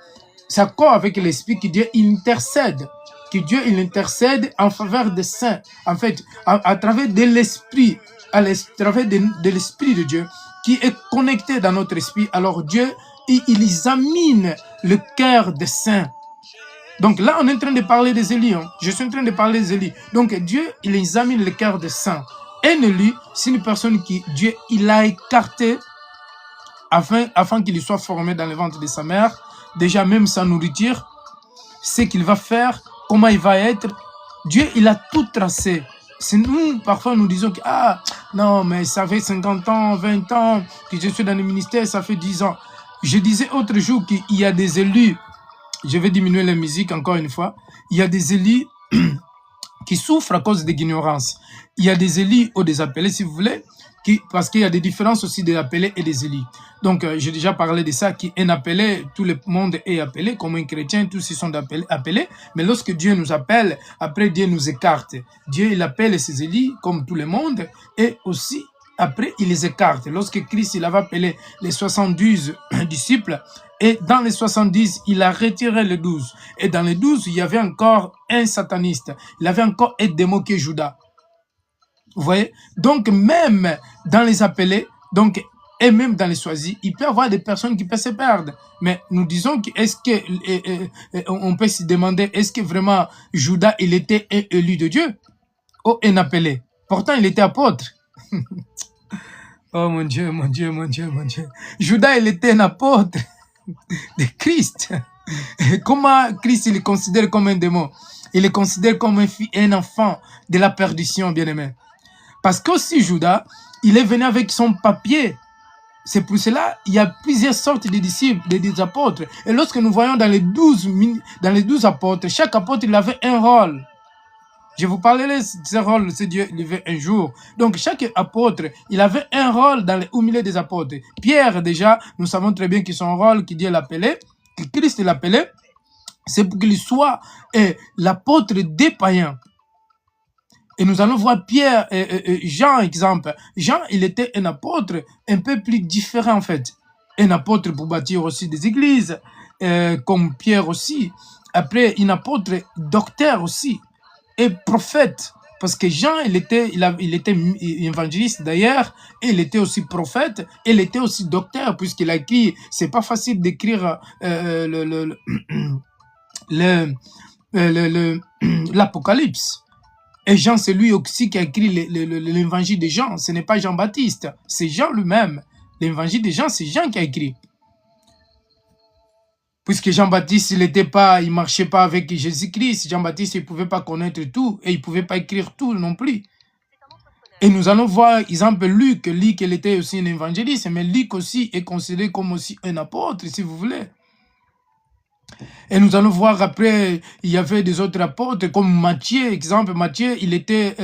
c'est d'accord avec l'Esprit que Dieu intercède. Que Dieu, il intercède en faveur des saints. En fait, à travers de l'Esprit, à travers de l'Esprit de Dieu, qui est connecté dans notre esprit. Alors Dieu, il examine le cœur des saints. Donc là, on est en train de parler des élus. Hein. Je suis en train de parler des élus. Donc Dieu, il examine le cœur des saints. Un élu, c'est une personne qui, Dieu, il a écarté afin qu'il soit formé dans le ventre de sa mère. Déjà, même sa nourriture, ce qu'il va faire, comment il va être. Dieu, il a tout tracé. C'est nous, parfois, nous disons que, non, mais ça fait 50 ans, 20 ans que je suis dans le ministère, ça fait 10 ans. Je disais autre jour qu'il y a des élus, je vais diminuer la musique encore une fois, il y a des élus qui souffrent à cause de l'ignorance. Il y a des élus ou des appelés, si vous voulez, parce qu'il y a des différences aussi des appelés et des élus. Donc, j'ai déjà parlé de ça, qu'un appelé, tout le monde est appelé, comme un chrétien, tous ils sont appelés. Mais lorsque Dieu nous appelle, après Dieu nous écarte. Dieu, il appelle ses élus, comme tout le monde, et aussi, après, il les écarte. Lorsque Christ, il avait appelé les 70 disciples, et dans les 70, il a retiré les 12. Et dans les 12, il y avait encore un sataniste. Il avait encore un démon qui est Judas. Vous voyez? Donc, même dans les appelés, donc, et même dans les choisis, il peut y avoir des personnes qui peuvent se perdre. Mais nous disons que, on peut se demander, est-ce que vraiment Judas, il était un élu de Dieu? Ou un appelé? Pourtant, il était apôtre. Oh mon Dieu, mon Dieu, mon Dieu, mon Dieu. Judas, il était un apôtre de Christ. Et comment Christ, il le considère comme un démon? Il le considère comme un enfant de la perdition, bien-aimé. Parce qu'aussi Judas, il est venu avec son papier. C'est pour cela il y a plusieurs sortes de disciples, des apôtres. Et lorsque nous voyons dans les 12 apôtres, chaque apôtre, il avait un rôle. Je vous parlerai de ce rôle, c'est Dieu levé un jour. Donc, chaque apôtre, il avait un rôle au milieu des apôtres. Pierre, déjà, nous savons très bien que son rôle, que Dieu l'appelait, que Christ l'appelait, c'est pour qu'il soit l'apôtre des païens. Et nous allons voir Pierre et Jean, exemple. Jean, il était un apôtre un peu plus différent, en fait. Un apôtre pour bâtir aussi des églises, comme Pierre aussi. Après, un apôtre docteur aussi. Et prophète, parce que Jean, il était évangéliste d'ailleurs, et il était aussi prophète, et il était aussi docteur, puisqu'il a écrit, c'est pas facile d'écrire l'Apocalypse. Et Jean, c'est lui aussi qui a écrit l'évangile de Jean, ce n'est pas Jean-Baptiste, c'est Jean lui-même. L'évangile de Jean, c'est Jean qui a écrit. Puisque Jean-Baptiste, il marchait pas avec Jésus-Christ. Jean-Baptiste, il pouvait pas connaître tout et il pouvait pas écrire tout non plus. Et nous allons voir, exemple, Luc. Luc, il était aussi un évangéliste, mais Luc aussi est considéré comme aussi un apôtre, si vous voulez. Et nous allons voir après, il y avait des autres apôtres, comme Matthieu, exemple. Matthieu, il était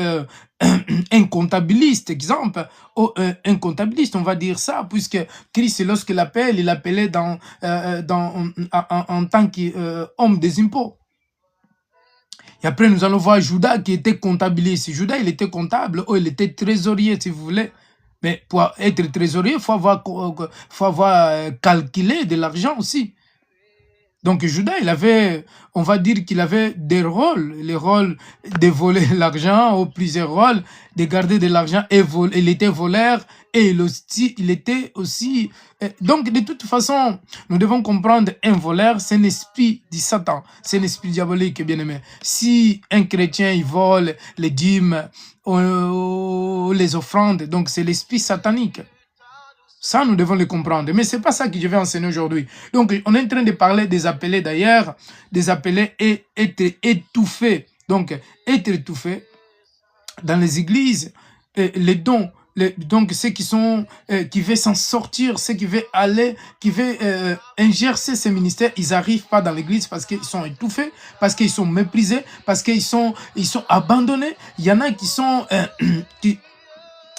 un comptabiliste, exemple. Un comptabiliste, on va dire ça, puisque Christ, lorsqu'il l'appelle, il l'appelait en tant qu'homme des impôts. Et après, nous allons voir Judas qui était comptabiliste. Judas, il était comptable, il était trésorier, si vous voulez. Mais pour être trésorier, il faut avoir calculé de l'argent aussi. Donc Judas, il avait, on va dire qu'il avait des rôles, les rôles de voler l'argent, ou plusieurs rôles, de garder de l'argent, et il était voleur, et il était aussi... Donc de toute façon, nous devons comprendre, un voleur, c'est un esprit du Satan, c'est un esprit diabolique, bien aimé. Si un chrétien, il vole les dîmes, ou les offrandes, donc c'est l'esprit satanique. Ça, nous devons le comprendre. Mais ce n'est pas ça que je vais enseigner aujourd'hui. Donc, on est en train de parler des appelés d'ailleurs, des appelés et être étouffés. Donc, être étouffés dans les églises, les dons, donc ceux qui veulent s'en sortir, ceux qui veulent aller, qui veulent exercer ces ministères, ils n'arrivent pas dans l'église parce qu'ils sont étouffés, parce qu'ils sont méprisés, parce qu'ils sont abandonnés. Il y en a qui sont...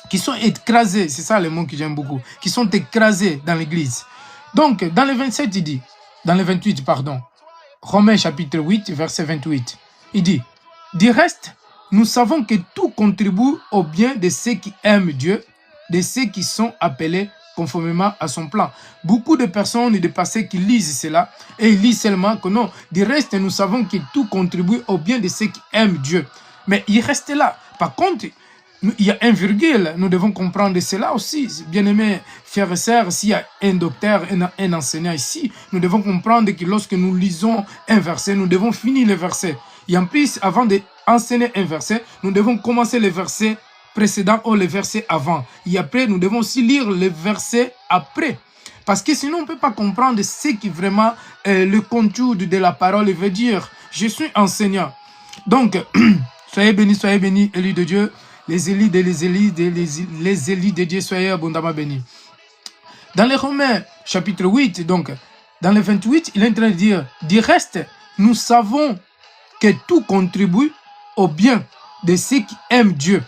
qui sont écrasés, c'est ça le mot que j'aime beaucoup, qui sont écrasés dans l'église. Donc, dans le 27, il dit, dans le 28, pardon, Romains chapitre 8, verset 28, il dit, du reste, nous savons que tout contribue au bien de ceux qui aiment Dieu, de ceux qui sont appelés conformément à son plan. Beaucoup de personnes de passé qui lisent cela, et ils lisent seulement que non, du reste, nous savons que tout contribue au bien de ceux qui aiment Dieu. Mais il reste là. Par contre, il y a un virgule, nous devons comprendre cela aussi. Bien-aimés frères et sœurs, s'il y a un docteur, un enseignant ici, nous devons comprendre que lorsque nous lisons un verset, nous devons finir le verset. Et en plus, avant d'enseigner un verset, nous devons commencer le verset précédent ou le verset avant. Et après, nous devons aussi lire le verset après. Parce que sinon, on ne peut pas comprendre ce qui vraiment le contenu de la parole veut dire. Je suis enseignant. Donc, soyez bénis, élus de Dieu. Les élis de Dieu, soyez abondamment bénis. Dans les Romains, chapitre 8, donc, dans le 28, il est en train de dire, du reste, nous savons que tout contribue au bien de ceux qui aiment Dieu.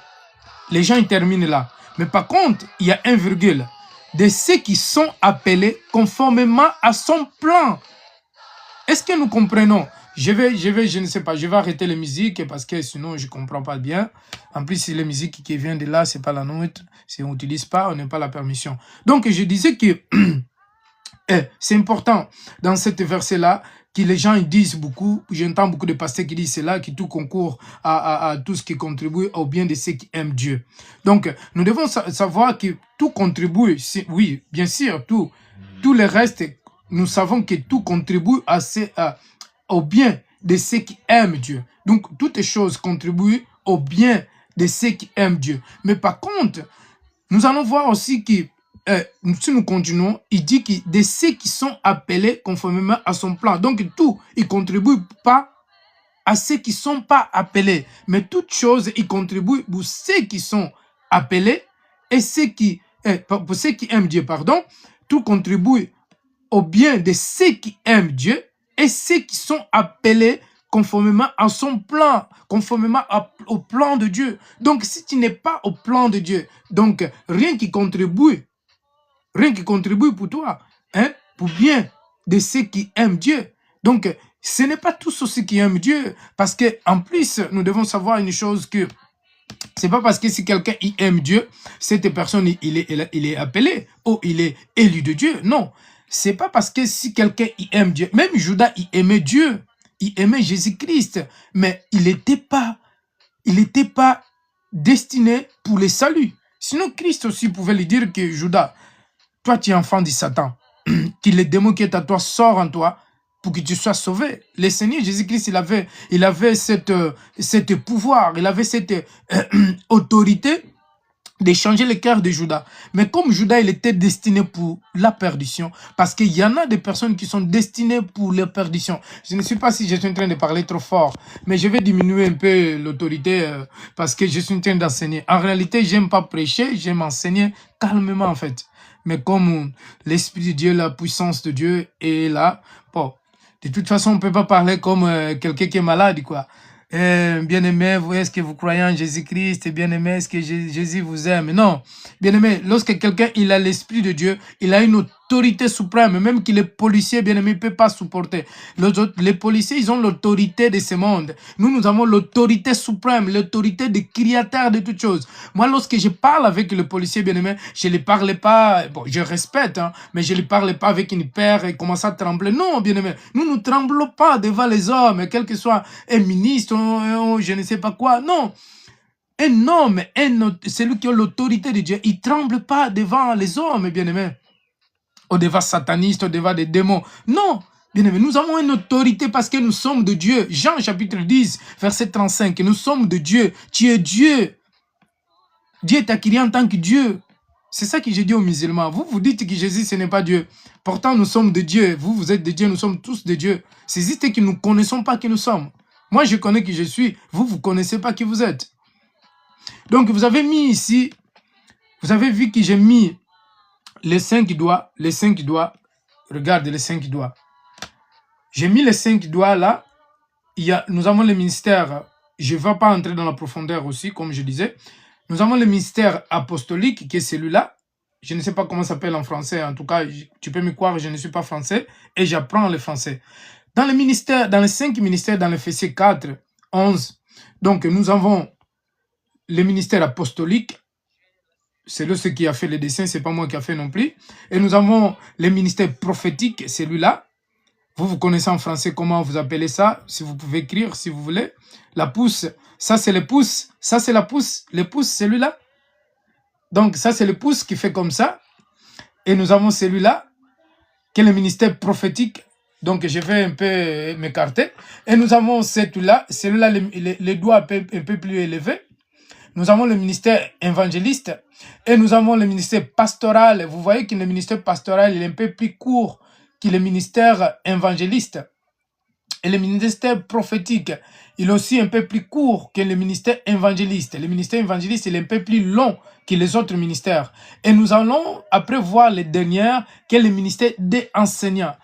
Les gens, ils terminent là. Mais par contre, il y a un virgule. De ceux qui sont appelés conformément à son plan. Est-ce que nous comprenons? Je ne sais pas, je vais arrêter les musiques parce que sinon je ne comprends pas bien. En plus, si les musiques qui viennent de là, ce n'est pas la nôtre. Si on n'utilise pas, on n'a pas la permission. Donc, je disais que c'est important dans cette verset-là que les gens ils disent beaucoup. J'entends beaucoup de pasteurs qui disent cela, que tout concourt à tout ce qui contribue au bien de ceux qui aiment Dieu. Donc, nous devons savoir que tout contribue, oui, bien sûr, tout le reste, nous savons que tout contribue au bien de ceux qui aiment Dieu. Donc, toutes les choses contribuent au bien de ceux qui aiment Dieu. Mais par contre, Nous allons voir aussi que, si nous continuons, il dit que de ceux qui sont appelés conformément à son plan. Donc tout, il ne contribue pas à ceux qui ne sont pas appelés. Mais toute chose, il contribue pour ceux qui sont appelés et ceux qui, pour ceux qui aiment Dieu, pardon. Tout contribue au bien de ceux qui aiment Dieu et ceux qui sont appelés conformément à son plan, conformément au plan de Dieu. Donc, si tu n'es pas au plan de Dieu, donc rien qui contribue pour toi, hein, pour bien de ceux qui aiment Dieu. Donc, ce n'est pas tous ceux qui aiment Dieu, parce que en plus, nous devons savoir une chose que c'est pas parce que si quelqu'un aime Dieu, cette personne il est appelé ou il est élu de Dieu. Non, c'est pas parce que si quelqu'un aime Dieu, même Judas il aimait Dieu, il aimait Jésus-Christ, mais il n'était pas destiné pour le salut. Sinon Christ aussi pouvait lui dire que Judas, toi tu es enfant de Satan, que le démon qui est à toi sort en toi pour que tu sois sauvé. Le Seigneur Jésus-Christ, il avait cette pouvoir, il avait cette autorité de changer le cœur de Judas. Mais comme Judas, il était destiné pour la perdition, parce qu'il y en a des personnes qui sont destinées pour la perdition. Je ne sais pas si je suis en train de parler trop fort, mais je vais diminuer un peu l'autorité parce que je suis en train d'enseigner. En réalité, j'aime pas prêcher, j'aime enseigner calmement en fait. Mais comme l'Esprit de Dieu, la puissance de Dieu est là, bon, de toute façon, on ne peut pas parler comme quelqu'un qui est malade, quoi. Bien-aimé, est-ce que vous croyez en Jésus-Christ? Bien-aimé, est-ce que Jésus vous aime? Non. Bien-aimé, lorsque quelqu'un il a l'Esprit de Dieu, il a une autorité suprême, même que les policiers, bien-aimé, ne peuvent pas supporter. Les policiers, ils ont l'autorité de ce monde. Nous avons l'autorité suprême, l'autorité de créateur de toutes choses. Moi, lorsque je parle avec le policier, bien-aimé, je ne les parle pas, bon, je respecte, hein, mais je ne les parle pas avec une peur et commence à trembler. Non, bien-aimé, nous ne tremblons pas devant les hommes, quel que soit un ministre, je ne sais pas quoi. Non. Un homme, celui qui a l'autorité de Dieu, il ne tremble pas devant les hommes, bien-aimé. Ou devant satanistes, ou devant des démons. Non. Bien-aimé, nous avons une autorité parce que nous sommes de Dieu. Jean chapitre 10, verset 35. Nous sommes de Dieu. Tu es Dieu. Dieu t'a créé en tant que Dieu. C'est ça que j'ai dit aux musulmans. Vous, vous dites que Jésus, ce n'est pas Dieu. Pourtant, nous sommes de Dieu. Vous, vous êtes de Dieu. Nous sommes tous de Dieu. C'est juste que nous ne connaissons pas qui nous sommes. Moi, je connais qui je suis. Vous, vous ne connaissez pas qui vous êtes. Donc, vous avez mis ici, vous avez vu que j'ai mis les 5 doigts. Les 5 doigts. Regardez les 5 doigts. J'ai mis les 5 doigts là. Nous avons le ministère. Je ne vais pas entrer dans la profondeur aussi, comme je disais. Nous avons le ministère apostolique, qui est celui-là. Je ne sais pas comment ça s'appelle en français. En tout cas, tu peux me croire, je ne suis pas français. Et j'apprends le français. Dans le ministère, dans les 5 ministères, dans l'Éphésiens 4, 11, donc nous avons le ministère apostolique. C'est ce qui a fait le dessin, ce n'est pas moi qui a fait non plus. Et nous avons le ministère prophétique, celui-là. Vous connaissez en français comment vous appelez ça, si vous pouvez écrire, si vous voulez. La pouce, ça c'est le pouce, ça c'est la pouce, le pouce, celui-là. Donc ça c'est le pouce qui fait comme ça. Et nous avons celui-là, qui est le ministère prophétique. Donc je vais un peu m'écarter. Et nous avons celui-là, les doigts un peu plus élevés. Nous avons le ministère évangéliste. Et nous avons le ministère pastoral. Vous voyez que le ministère pastoral il est un peu plus court que le ministère évangéliste. Et le ministère prophétique, il est aussi un peu plus court que le ministère évangéliste. Le ministère évangéliste, il est un peu plus long que les autres ministères. Et nous allons après voir le dernier, qui est le ministère des enseignants.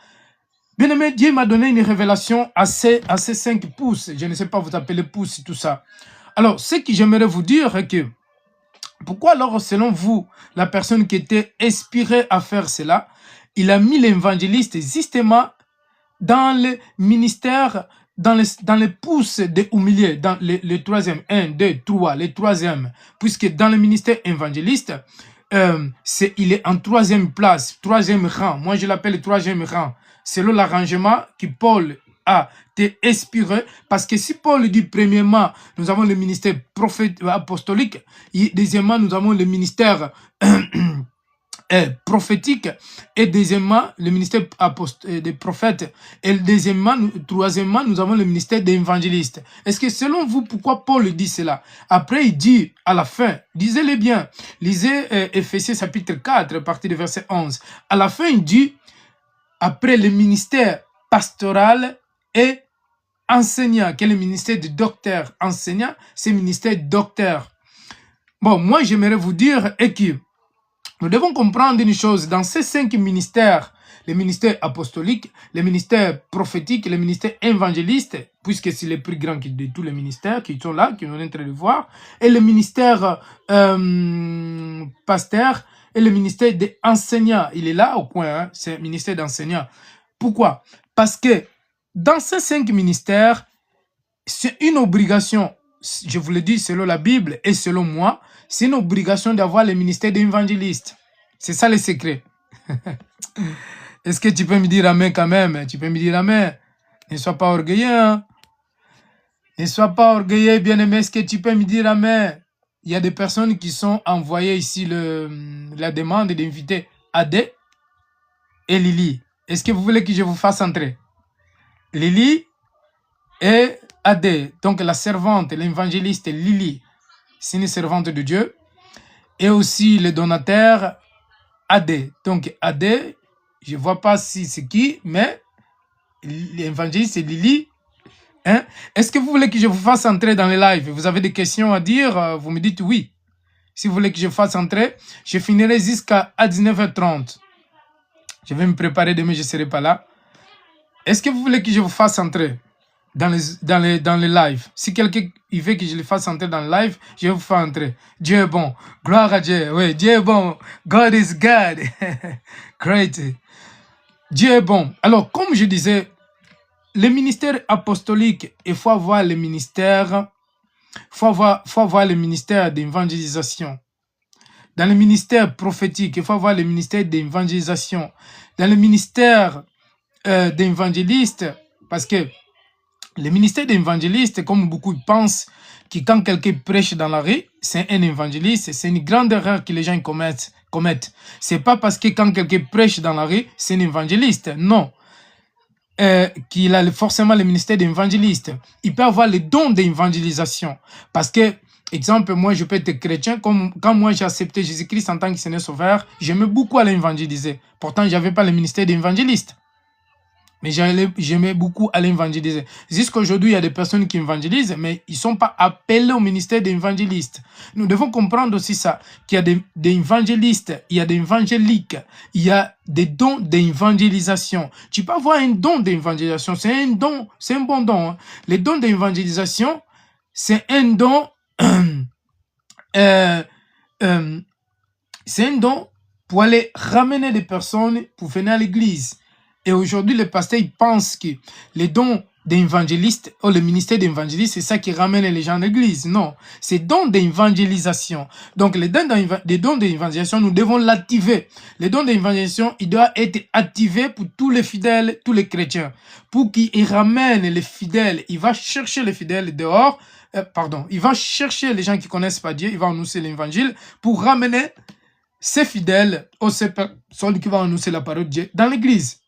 Bien aimé, Dieu m'a donné une révélation à ces 5 pouces. Je ne sais pas vous appeler pouces, tout ça. Alors, ce que j'aimerais vous dire est que, pourquoi alors, selon vous, la personne qui était inspirée à faire cela, il a mis l'évangéliste justement dans le ministère, dans les pouces de humilier, dans le troisième, 1, 2, 3, le troisième, puisque dans le ministère évangéliste, il est en troisième place, troisième rang. Moi, je l'appelle le troisième rang, selon l'arrangement que Paul a été inspiré, parce que si Paul dit premièrement, nous avons le ministère apostolique, et deuxièmement, nous avons le ministère prophétique, et deuxièmement, le ministère des prophètes, et troisièmement, nous avons le ministère d'évangéliste. Est-ce que selon vous, pourquoi Paul dit cela? Après, il dit à la fin, lisez-le bien, lisez Éphésiens chapitre 4, à partir du verset 11. À la fin, il dit, après le ministère pastoral et enseignant, quel est le ministère de docteur enseignant, c'est le ministère docteur. Bon, moi, j'aimerais vous dire que nous devons comprendre une chose, dans ces 5 ministères, le ministère apostolique, le ministère prophétique, le ministère évangéliste, puisque c'est le plus grand de tous les ministères qui sont là, qui nous est en train de voir, et le ministère pasteur, et le ministère d'enseignant. Il est là au coin, hein, c'est le ministère d'enseignant. Pourquoi? Parce que dans ces 5 ministères, c'est une obligation, je vous le dis selon la Bible et selon moi, c'est une obligation d'avoir le ministère d'évangéliste. C'est ça le secret. Est-ce que tu peux me dire amen quand même? Tu peux me dire amen? Ne sois pas orgueilleux. Hein? Ne sois pas orgueilleux, bien-aimé. Est-ce que tu peux me dire amen? Il y a des personnes qui sont envoyées ici la demande d'inviter Adé et Lily. Est-ce que vous voulez que je vous fasse entrer? Lily et Adé, donc la servante, l'évangéliste Lily, c'est une servante de Dieu. Et aussi le donateur Adé. Donc Adé, je ne vois pas si c'est qui, mais l'évangéliste c'est Lily. Hein? Est-ce que vous voulez que je vous fasse entrer dans les lives? Vous avez des questions à dire? Vous me dites oui. Si vous voulez que je fasse entrer, je finirai jusqu'à 19h30. Je vais me préparer, demain je ne serai pas là. Est-ce que vous voulez que je vous fasse entrer dans les lives? Si quelqu'un veut que je le fasse entrer dans le live, je vais vous faire entrer. Dieu est bon. Gloire à Dieu. Oui, Dieu est bon. God is God. Great. Dieu est bon. Alors, comme je disais, le ministère apostolique, il faut avoir le ministère, faut avoir le ministère d'évangélisation. Dans le ministère prophétique, il faut avoir le ministère d'évangélisation. Dans le ministère d'évangéliste, parce que le ministère d'évangéliste, comme beaucoup pensent, que quand quelqu'un prêche dans la rue, c'est un évangéliste, c'est une grande erreur que les gens commettent. C'est pas parce que quand quelqu'un prêche dans la rue, c'est un évangéliste. Non. Qu'il a forcément le ministère d'évangéliste. Il peut avoir le don d'évangélisation. Parce que, exemple, moi, je peux être chrétien. Quand moi, j'ai accepté Jésus-Christ en tant que Seigneur Sauveur, j'aimais beaucoup aller évangéliser. Pourtant, je n'avais pas le ministère d'évangéliste. Mais j'aimais beaucoup aller évangéliser. Jusqu'à aujourd'hui, il y a des personnes qui évangélisent, mais ils ne sont pas appelés au ministère d'évangéliste. Nous devons comprendre aussi ça, qu'il y a des évangélistes, il y a des évangéliques, il y a des dons d'évangélisation. Tu peux avoir un don d'évangélisation, c'est un don, c'est un bon don. Hein. Les dons d'évangélisation, c'est un don, c'est un don pour aller ramener des personnes pour venir à l'église. Et aujourd'hui, les pasteurs ils pensent que les dons d'évangéliste ou le ministère d'évangéliste, c'est ça qui ramène les gens à l'église. Non, c'est dons d'évangélisation. Donc, les dons d'évangélisation, nous devons l'activer. Les dons d'évangélisation, il doit être activé pour tous les fidèles, tous les chrétiens. Pour qu'ils ramènent les fidèles, il va chercher les fidèles dehors. Il va chercher les gens qui ne connaissent pas Dieu, il va annoncer l'évangile pour ramener ces fidèles ou ces personnes qui vont annoncer la parole de Dieu dans l'église.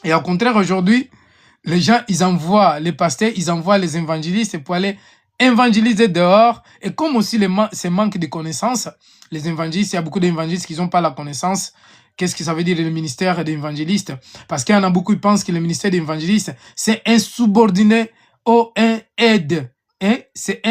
Et au contraire, aujourd'hui, les gens, ils envoient les pasteurs, ils envoient les évangélistes pour aller évangéliser dehors. Et comme aussi ces manques de connaissances, les évangélistes, il y a beaucoup d'évangélistes qui n'ont pas la connaissance. Qu'est-ce que ça veut dire le ministère d'évangéliste? Parce qu'il y en a beaucoup qui pensent que le ministère d'évangéliste, c'est un subordonné ou un aide. Hein? C'est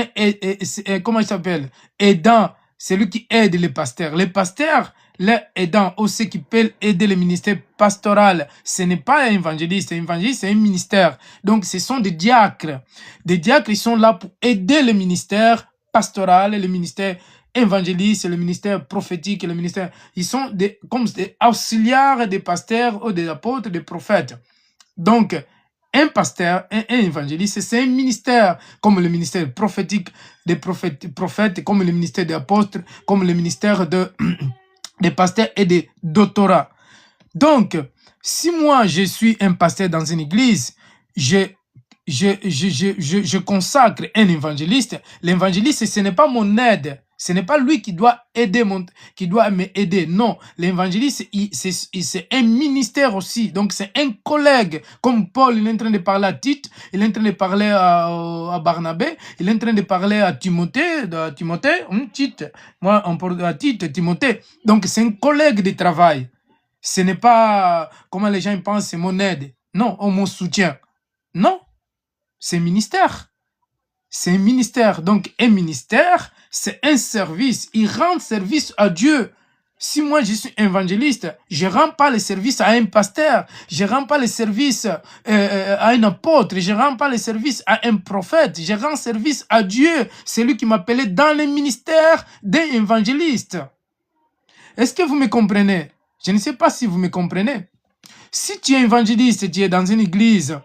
comment il s'appelle? Aidant. C'est lui qui aide les pasteurs. Les pasteurs, les aidants, aussi qui peuvent aider le ministère pastoral. Ce n'est pas un évangéliste. Un évangéliste, c'est un ministère. Donc, ce sont des diacres. Des diacres, ils sont là pour aider le ministère pastoral, le ministère évangéliste, le ministère prophétique, le ministère. Ils sont comme des auxiliaires des pasteurs ou des apôtres, des prophètes. Donc, un pasteur, un évangéliste, c'est un ministère, comme le ministère prophétique des prophètes, comme le ministère des apôtres, comme le ministère des pasteurs et des doctorats. Donc, si moi je suis un pasteur dans une église, je consacre un évangéliste. L'évangéliste, ce n'est pas mon aide. Ce n'est pas lui qui doit aider qui doit m'aider. Non, l'évangéliste, c'est un ministère aussi. Donc, c'est un collègue. Comme Paul, il est en train de parler à Tite, il est en train de parler à Barnabé, il est en train de parler à Timothée, Tite, moi, on parle à Tite, Timothée. Donc, c'est un collègue de travail. Ce n'est pas, comment les gens pensent, c'est mon aide. Non, ou mon soutien. Non, c'est un ministère. C'est un ministère. Donc, un ministère, c'est un service. Il rend service à Dieu. Si moi, je suis évangéliste, je ne rends pas le service à un pasteur. Je ne rends pas le service à un apôtre. Je ne rends pas le service à un prophète. Je rends service à Dieu. C'est lui qui m'appelait dans le ministère d'un évangéliste. Est-ce que vous me comprenez? Je ne sais pas si vous me comprenez. Si tu es évangéliste, tu es dans une église.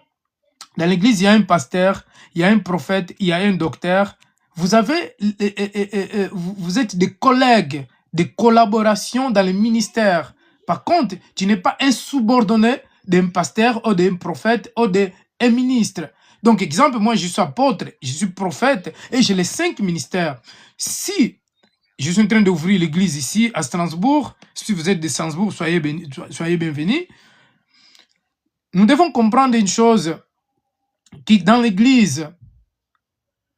Dans l'église, il y a un pasteur, il y a un prophète, il y a un docteur. Vous êtes des collègues, des collaborations dans le ministère. Par contre, tu n'es pas un subordonné d'un pasteur ou d'un prophète ou d'un ministre. Donc, exemple, moi, je suis apôtre, je suis prophète et j'ai les 5 ministères. Si je suis en train d'ouvrir l'église ici à Strasbourg, si vous êtes de Strasbourg, soyez bienvenus. Nous devons comprendre une chose, qui dans l'église,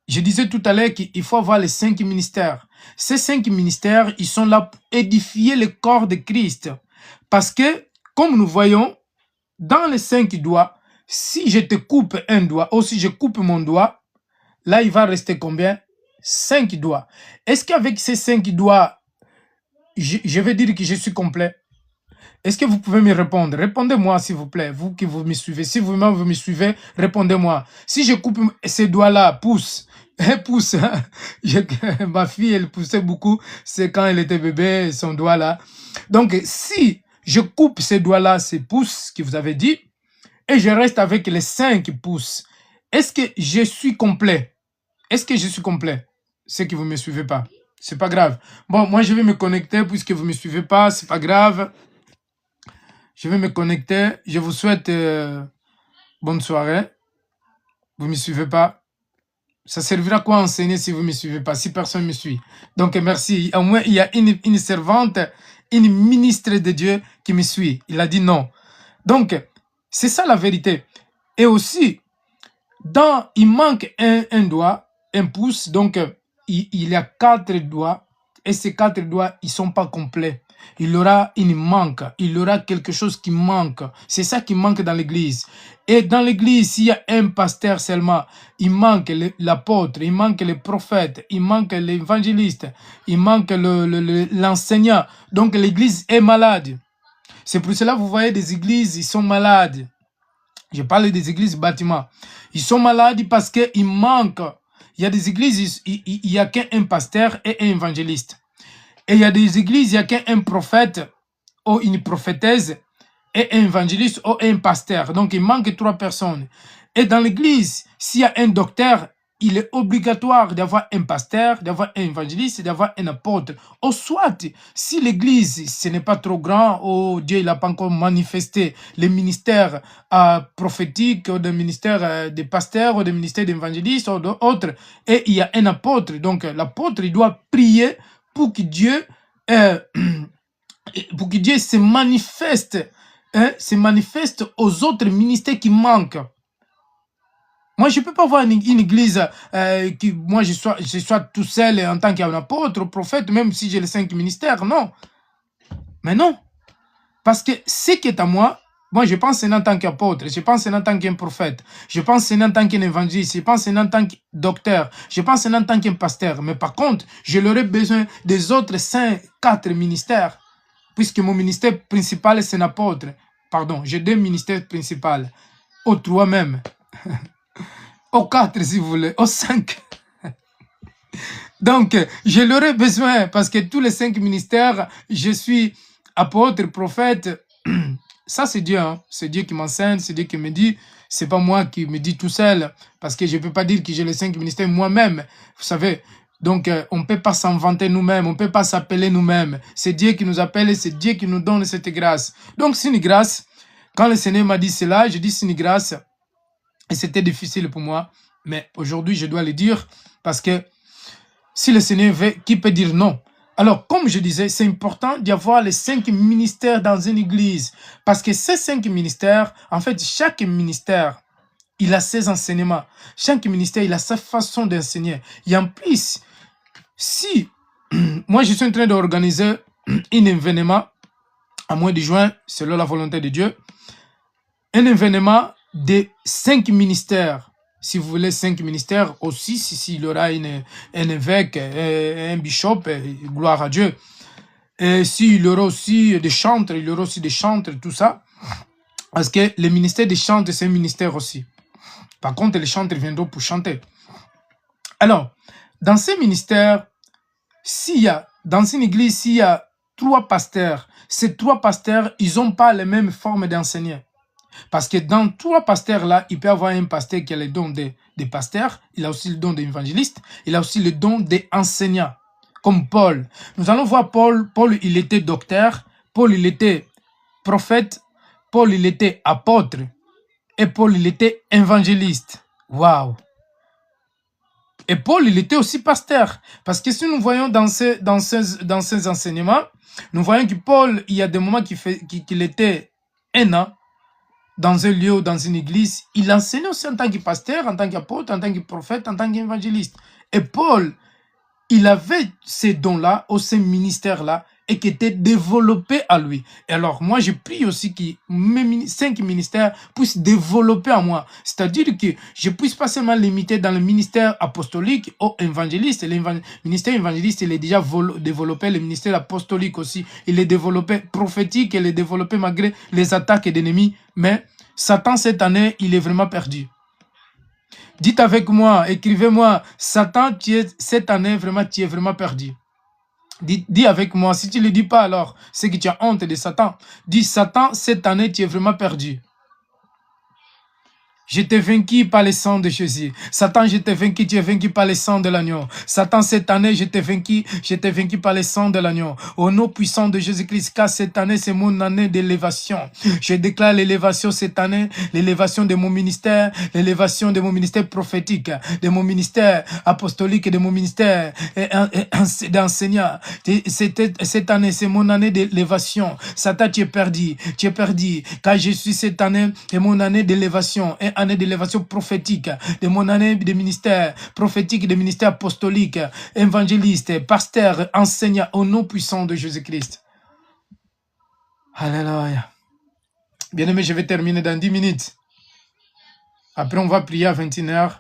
je disais tout à l'heure qu'il faut avoir les 5 ministères. Ces 5 ministères, ils sont là pour édifier le corps de Christ. Parce que, comme nous voyons, dans les 5 doigts, si je te coupe un doigt, ou si je coupe mon doigt, là, il va rester combien? 5 doigts. Est-ce qu'avec ces 5 doigts, je vais dire que je suis complet? Est-ce que vous pouvez me répondre? Répondez-moi, s'il vous plaît, vous qui vous me suivez. Si vous-même vous me suivez, répondez-moi. Si je coupe ces doigts-là, pouce, ma fille, elle poussait beaucoup. C'est quand elle était bébé, son doigt-là. Donc, si je coupe ces doigts-là, ces pouces que vous avez dit, et je reste avec les 5 pouces, est-ce que je suis complet? Est-ce que je suis complet? Ceux qui vous me suivez pas. C'est pas grave. Bon, moi, je vais me connecter puisque vous me suivez pas. C'est pas grave. Je vais me connecter. Je vous souhaite bonne soirée. Vous ne me suivez pas. Ça servira à quoi enseigner si vous ne me suivez pas, si personne ne me suit? Donc, merci. Au moins, il y a une servante, une ministre de Dieu qui me suit. Il a dit non. Donc, c'est ça la vérité. Et aussi, il manque un doigt, un pouce. Donc, il y a 4 doigts. Et ces 4 doigts, ils ne sont pas complets. Il y aura quelque chose qui manque. C'est ça qui manque dans l'église. Et dans l'église, s'il y a un pasteur seulement, il manque l'apôtre, il manque le prophète, il manque l'évangéliste, il manque l'enseignant. Donc l'église est malade. C'est pour cela que vous voyez des églises, ils sont malades. Je parle des églises bâtiments. Ils sont malades parce qu'il manque. Il y a des églises, il n'y a qu'un pasteur et un évangéliste. Et il y a des églises, il n'y a qu'un prophète ou une prophétesse et un évangéliste ou un pasteur. Donc, il manque 3 personnes. Et dans l'église, s'il y a un docteur, il est obligatoire d'avoir un pasteur, d'avoir un évangéliste, d'avoir un apôtre. Ou soit, si l'église, ce n'est pas trop grand, ou Dieu n'a pas encore manifesté les ministères prophétiques, ou des ministères des pasteurs, ou des ministères d'évangélistes, ou d'autres, et il y a un apôtre. Donc, l'apôtre, il doit prier pour que Dieu se manifeste aux autres ministères qui manquent. Moi, je ne peux pas voir une église qui, moi, je sois tout seul en tant qu'apôtre, prophète, même si j'ai les 5 ministères. Non. Mais non. Parce que ce qui est à moi, je pense en tant qu'apôtre, je pense en tant qu'un prophète, je pense en tant qu'un évangéliste, je pense en tant que docteur, je pense en tant qu'un pasteur. Mais par contre, je l'aurais besoin des autres 4 ministères, puisque mon ministère principal, c'est un apôtre. Pardon, j'ai 2 ministères principaux, ou 3 même. Ou 4 si vous voulez, ou 5. Donc, je l'aurais besoin parce que tous les 5 ministères, je suis apôtre, prophète. Ça, c'est Dieu. Hein? C'est Dieu qui m'enseigne, c'est Dieu qui me dit. C'est pas moi qui me dis tout seul. Parce que je ne peux pas dire que j'ai les 5 ministères moi-même. Vous savez. Donc, on ne peut pas s'inventer nous-mêmes. On ne peut pas s'appeler nous-mêmes. C'est Dieu qui nous appelle et c'est Dieu qui nous donne cette grâce. Donc, c'est une grâce. Quand le Seigneur m'a dit cela, je dis c'est une grâce. Et c'était difficile pour moi. Mais aujourd'hui, je dois le dire parce que Si le Seigneur veut, qui peut dire non? Alors, comme je disais, c'est important d'y avoir les 5 ministères dans une église. Parce que ces 5 ministères, en fait, chaque ministère, il a ses enseignements. Chaque ministère, il a sa façon d'enseigner. Et en plus, si moi, je suis en train d'organiser un événement à mois de juin, selon la volonté de Dieu, un événement de 5 ministères. Si vous voulez 5 ministères aussi, s'il y aura un évêque, un bishop, gloire à Dieu. Et s'il y aura aussi des chantres, il y aura aussi des chantres, tout ça. Parce que le ministère des chantres, c'est un ministère aussi. Par contre, les chantres viendront pour chanter. Alors, dans ces ministères, dans une église, s'il y a 3 pasteurs, ces 3 pasteurs, ils n'ont pas les mêmes formes d'enseigner. Parce que dans 3 pasteurs-là, il peut y avoir un pasteur qui a le don des pasteurs, il a aussi le don d'évangéliste, il a aussi le don d'enseignant, comme Paul. Nous allons voir Paul. Paul, il était docteur, Paul, il était prophète, Paul, il était apôtre, et Paul, il était évangéliste. Waouh! Et Paul, il était aussi pasteur. Parce que si nous voyons dans ces enseignements, nous voyons que Paul, il y a des moments qu'il était un an, dans un lieu ou dans une église, il enseignait aussi en tant que pasteur, en tant qu'apôtre, en tant que prophète, en tant qu'évangéliste. Et Paul, il avait ces dons-là, ou ces ministères-là, et qui étaient développés à lui. Et alors, moi, je prie aussi que mes 5 ministères puissent développer en moi. C'est-à-dire que je ne puisse pas seulement limiter dans le ministère apostolique ou évangéliste. Le ministère évangéliste, il est déjà développé. Le ministère apostolique aussi, il est développé. Prophétique, il est développé malgré les attaques d'ennemis. Mais Satan, cette année, il est vraiment perdu. Dites avec moi, écrivez-moi, Satan, cette année, vraiment, tu es vraiment perdu. Dis avec moi, si tu ne le dis pas alors, c'est que tu as honte de Satan. Dis, Satan, cette année, tu es vraiment perdu. Je t'ai vaincu par le sang de Jésus. Satan, je t'ai vaincu, tu es vaincu par le sang de l'agneau. Satan, cette année, je t'ai vaincu par le sang de l'agneau. Au nom puissant de Jésus-Christ, car cette année, c'est mon année d'élévation. Je déclare l'élévation cette année, l'élévation de mon ministère, l'élévation de mon ministère prophétique, de mon ministère apostolique, de mon ministère d'enseignant. Cette année, c'est mon année d'élévation. Satan, tu es perdu, car je suis cette année, c'est mon année d'élévation. Année d'élévation prophétique, de mon année de ministère prophétique, de ministère apostolique, évangéliste, pasteur, enseignant, au nom puissant de Jésus-Christ. Alléluia. Bien-aimé, je vais terminer dans 10 minutes. Après, on va prier à 21h.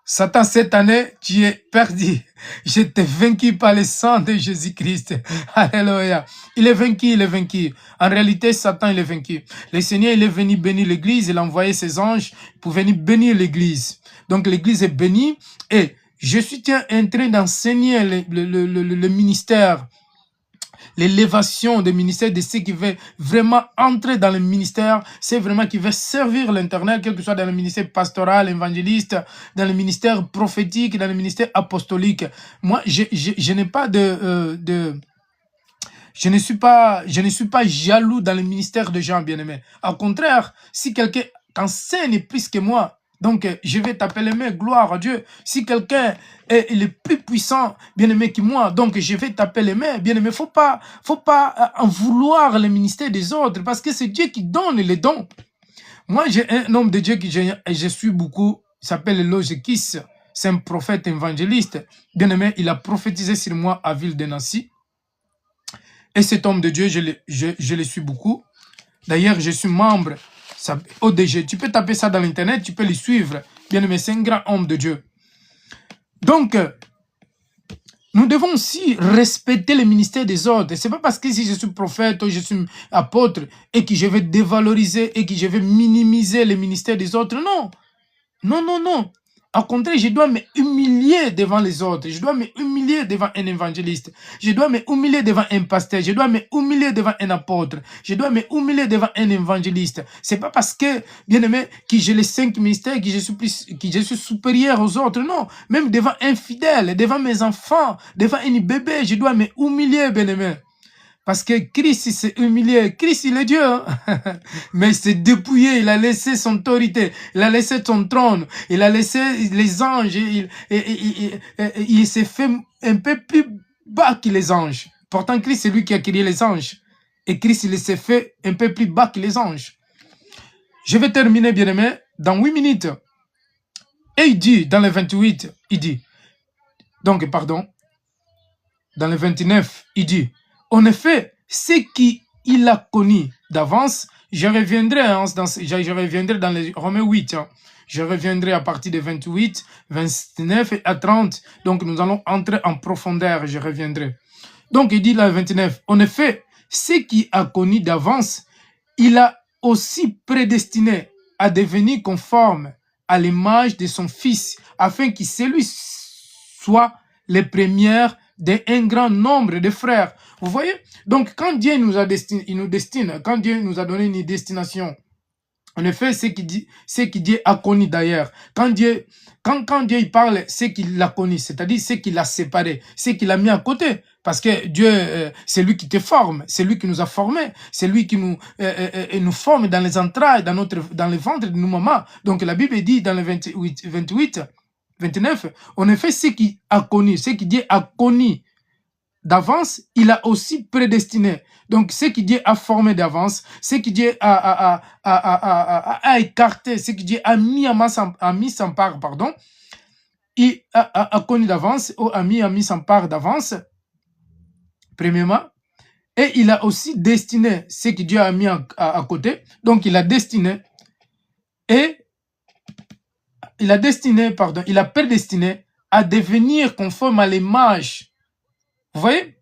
Satan, cette année, tu es perdu. Je t'ai vaincu par le sang de Jésus-Christ. Alléluia. Il est vaincu. En réalité, Satan, il est vaincu. Le Seigneur, il est venu bénir l'église. Il a envoyé ses anges pour venir bénir l'église. Donc, l'église est bénie. Et je suis en train d'enseigner le ministère, l'élévation des ministères de ceux qui veulent vraiment entrer dans le ministère, c'est vraiment qui veulent servir l'Éternel, quel que soit dans le ministère pastoral, évangéliste, dans le ministère prophétique, dans le ministère apostolique. Moi, je n'ai pas je ne suis pas jaloux dans le ministère de gens bien-aimés. Au contraire, si quelqu'un enseigne plus que moi, donc je vais t'appeler main, gloire à Dieu. Si quelqu'un est le plus puissant, bien-aimé que moi, donc je vais t'appeler main, bien-aimé. Faut pas en vouloir le ministère des autres, parce que c'est Dieu qui donne les dons. Moi, j'ai un homme de Dieu que je suis beaucoup, il s'appelle Logikis. C'est un prophète évangéliste. Bien-aimé, il a prophétisé sur moi à Ville de Nancy. Et cet homme de Dieu, je le suis beaucoup. D'ailleurs, je suis membre ODG. Tu peux taper ça dans l'internet, tu peux le suivre. Bien aimé, c'est un grand homme de Dieu. Donc, nous devons aussi respecter le ministère des autres. Ce n'est pas parce que si je suis prophète ou je suis apôtre et que je vais dévaloriser et que je vais minimiser le ministère des autres. Non. Non, non, non. Au contraire, je dois me humilier devant les autres. Je dois me humilier devant un évangéliste. Je dois me humilier devant un pasteur. Je dois me humilier devant un apôtre. Je dois me humilier devant un évangéliste. C'est pas parce que, bien aimé, que j'ai les 5 ministères, que je suis supérieur aux autres. Non. Même devant un fidèle, devant mes enfants, devant un bébé, je dois me humilier, bien aimé. Parce que Christ, il s'est humilié. Christ, il est Dieu. Hein? Mais il s'est dépouillé. Il a laissé son autorité. Il a laissé son trône. Il a laissé les anges. Il s'est fait un peu plus bas que les anges. Pourtant, Christ, c'est lui qui a créé les anges. Et Christ, il s'est fait un peu plus bas que les anges. Je vais terminer, bien aimé, dans 8 minutes. Et il dit, dans le 28, il dit, donc, pardon, dans le 29, il dit, en effet, ce qu'il a connu d'avance, je reviendrai dans les Romains 8, hein. Je reviendrai à partir de 28, 29 et à 30. Donc, nous allons entrer en profondeur, je reviendrai. Donc, il dit là, 29, en effet, ce qu'il a connu d'avance, il a aussi prédestiné à devenir conforme à l'image de son Fils, afin que celui soit les premières d'un grand nombre de frères. Vous voyez? Donc, quand Dieu nous a destiné, il nous destine, quand Dieu nous a donné une destination, en effet, c'est que Dieu a connu d'ailleurs. Quand Dieu il parle, c'est qu'il l'a connu, c'est-à-dire c'est qu'il l'a séparé, c'est qu'il l'a mis à côté. Parce que Dieu, c'est lui qui te forme, c'est lui qui nous a formés, c'est lui qui nous forme dans les entrailles, dans le ventre de nos mamans. Donc la Bible dit dans le 28, 29, en effet, ce qu'il a connu, ce que Dieu a connu d'avance, il a aussi prédestiné. Donc, ce que Dieu a formé d'avance, ce que Dieu a écarté, ce que Dieu a mis en part, pardon, il a connu d'avance, ou a mis en part d'avance, premièrement, et il a aussi destiné ce que Dieu a mis à côté. Donc, il a destiné, et il a prédestiné à devenir conforme à l'image. Vous voyez?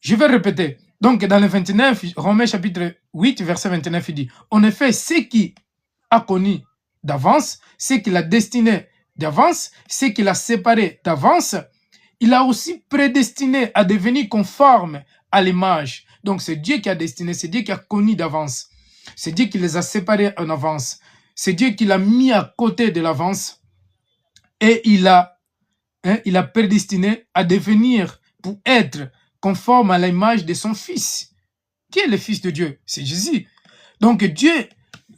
Je vais répéter. Donc, dans le 29, Romains chapitre 8, verset 29, il dit, en effet, ce qui a connu d'avance, ce qu'il a destiné d'avance, ce qu'il a séparé d'avance, il a aussi prédestiné à devenir conforme à l'image. Donc, c'est Dieu qui a destiné, c'est Dieu qui a connu d'avance. C'est Dieu qui les a séparés en avance. C'est Dieu qui l'a mis à côté de l'avance. Et il a prédestiné à devenir, pour être conforme à l'image de son Fils. Qui est le Fils de Dieu? C'est Jésus. Donc Dieu,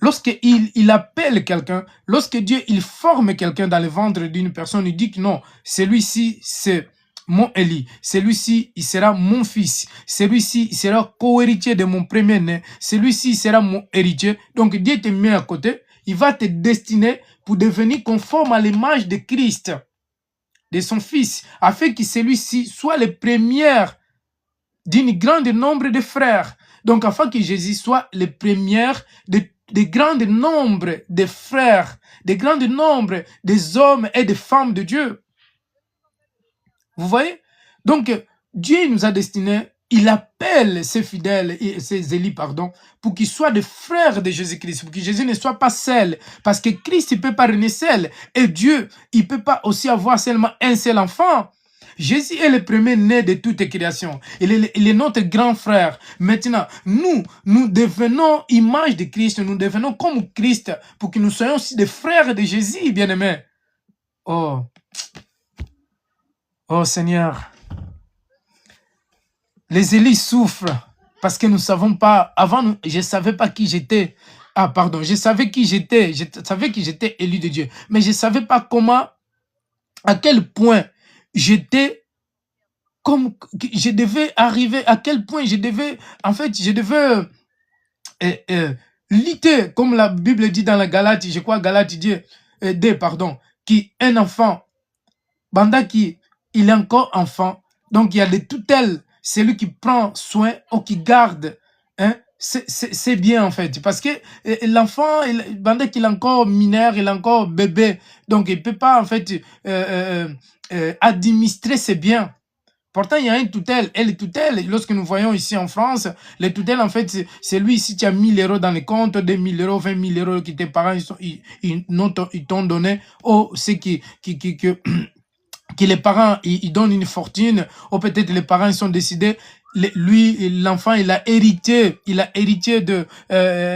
lorsqu'il appelle quelqu'un, lorsque Dieu il forme quelqu'un dans le ventre d'une personne, il dit que non, celui-ci c'est mon Élie, celui-ci il sera mon fils, celui-ci il sera co-héritier de mon premier-né, celui-ci sera mon héritier. Donc Dieu te met à côté, il va te destiner pour devenir conforme à l'image de Christ, de son Fils, afin que celui-ci soit le premier d'une grande nombre de frères. Donc, afin que Jésus soit le premier de grand nombre de frères, de grand nombre des hommes et des femmes de Dieu. Vous voyez? Donc, Dieu nous a destinés, il appelle ses fidèles, ses élus, pardon, pour qu'ils soient des frères de Jésus-Christ, pour que Jésus ne soit pas seul, parce que Christ, il ne peut pas régner seul, et Dieu, il ne peut pas aussi avoir seulement un seul enfant. Jésus est le premier-né de toute création. Il est notre grand frère. Maintenant, nous devenons image de Christ. Nous devenons comme Christ pour que nous soyons aussi des frères de Jésus, bien-aimés. Oh Seigneur. Les élis souffrent parce que nous ne savons pas. Avant, je ne savais pas qui j'étais. Ah, pardon. Je savais qui j'étais. Je savais que j'étais élu de Dieu. Mais je ne savais pas comment, à quel point j'étais, comme je devais arriver, à quel point je devais, en fait, je devais lutter, comme la Bible dit dans la Galate, je crois Galate dit, qui un enfant, pendant qu'il est encore enfant, donc il y a des tutelles, c'est lui qui prend soin ou qui garde, hein, c'est bien en fait, parce que l'enfant, pendant qu'il est encore mineur, il est encore bébé, donc il ne peut pas en fait administrer ses biens. Pourtant, il y a une tutelle. Et les tutelles, lorsque nous voyons ici en France, les tutelles, en fait, c'est lui, si tu as 1000 euros dans les comptes, 2000 euros, 20 000 euros que tes parents ils t'ont donné, ou c'est que les parents ils donnent une fortune, ou peut-être les parents ils sont décidés, lui, l'enfant, il a hérité de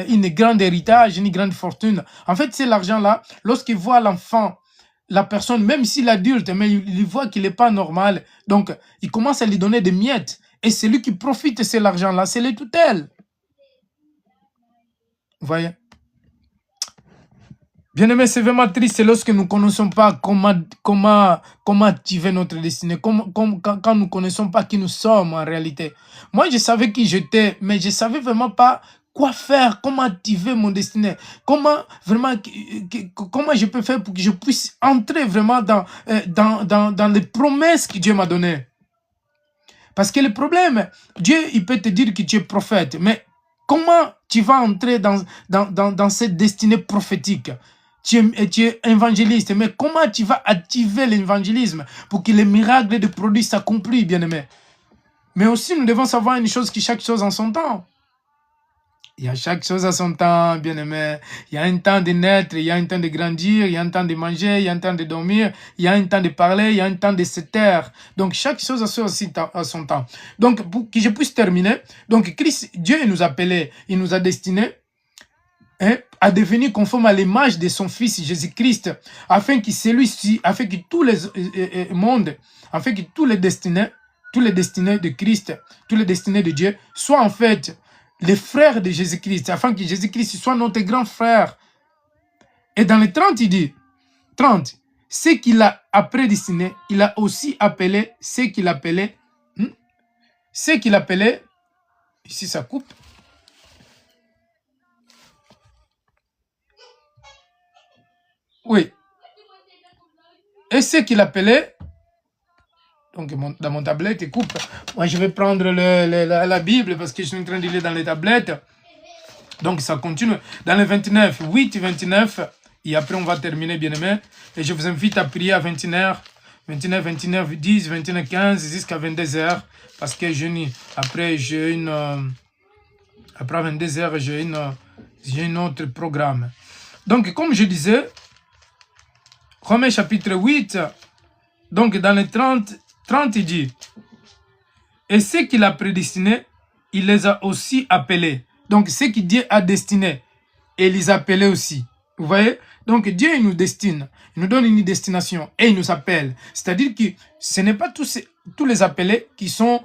une grande héritage, une grande fortune. En fait, c'est l'argent-là, lorsqu'il voit l'enfant, la personne, même si l'adulte, mais il voit qu'il n'est pas normal, donc il commence à lui donner des miettes. Et celui qui profite de cet argent-là, c'est les tutelles. Vous voyez? Bien aimé, c'est vraiment triste lorsque nous ne connaissons pas comment activer notre destinée, quand nous ne connaissons pas qui nous sommes en réalité. Moi, je savais qui j'étais, mais je ne savais vraiment pas quoi faire, comment activer mon destinée, comment je peux faire pour que je puisse entrer vraiment dans les promesses que Dieu m'a données. Parce que le problème, Dieu, il peut te dire que tu es prophète, mais comment tu vas entrer dans cette destinée prophétique? Tu es évangéliste, mais comment tu vas activer l'évangélisme pour que les miracles de produits s'accomplissent, bien-aimé? Mais aussi, nous devons savoir une chose, que chaque chose en son temps. Il y a chaque chose à son temps, bien-aimé. Il y a un temps de naître, il y a un temps de grandir, il y a un temps de manger, il y a un temps de dormir, il y a un temps de parler, il y a un temps de se taire. Donc, chaque chose a son temps. Donc, pour que je puisse terminer, donc, Christ, Dieu nous a appelés, il nous a destinés, à devenir conforme à l'image de son Fils Jésus-Christ, afin que celui-ci, afin que tous les mondes, afin que tous les destinés de Christ, tous les destinés de Dieu, soient en fait les frères de Jésus-Christ, afin que Jésus-Christ soit notre grand frère. Et dans les 30, il dit, 30, ce qu'il a prédestiné, il a aussi appelé ce qu'il appelait, ici ça coupe, oui, et ce qu'il appelait, donc dans mon tablette, il coupe. Moi, je vais prendre la Bible parce que je suis en train de lire dans les tablettes. Donc, ça continue. Dans le 29, 8 et 29, et après, on va terminer, bien aimé. Et je vous invite à prier à 21h, 29, 10, 21, 15, jusqu'à 22h. Parce que après 22h, j'ai un autre programme. Donc, comme je disais, Romains chapitre 8, donc dans les 30, il dit, et ceux qu'il a prédestinés, il les a aussi appelés. Donc, ceux qui Dieu a destinés, et les appelés aussi. Vous voyez? Donc, Dieu, il nous destine. Il nous donne une destination et il nous appelle. C'est-à-dire que ce n'est pas tous les appelés qui sont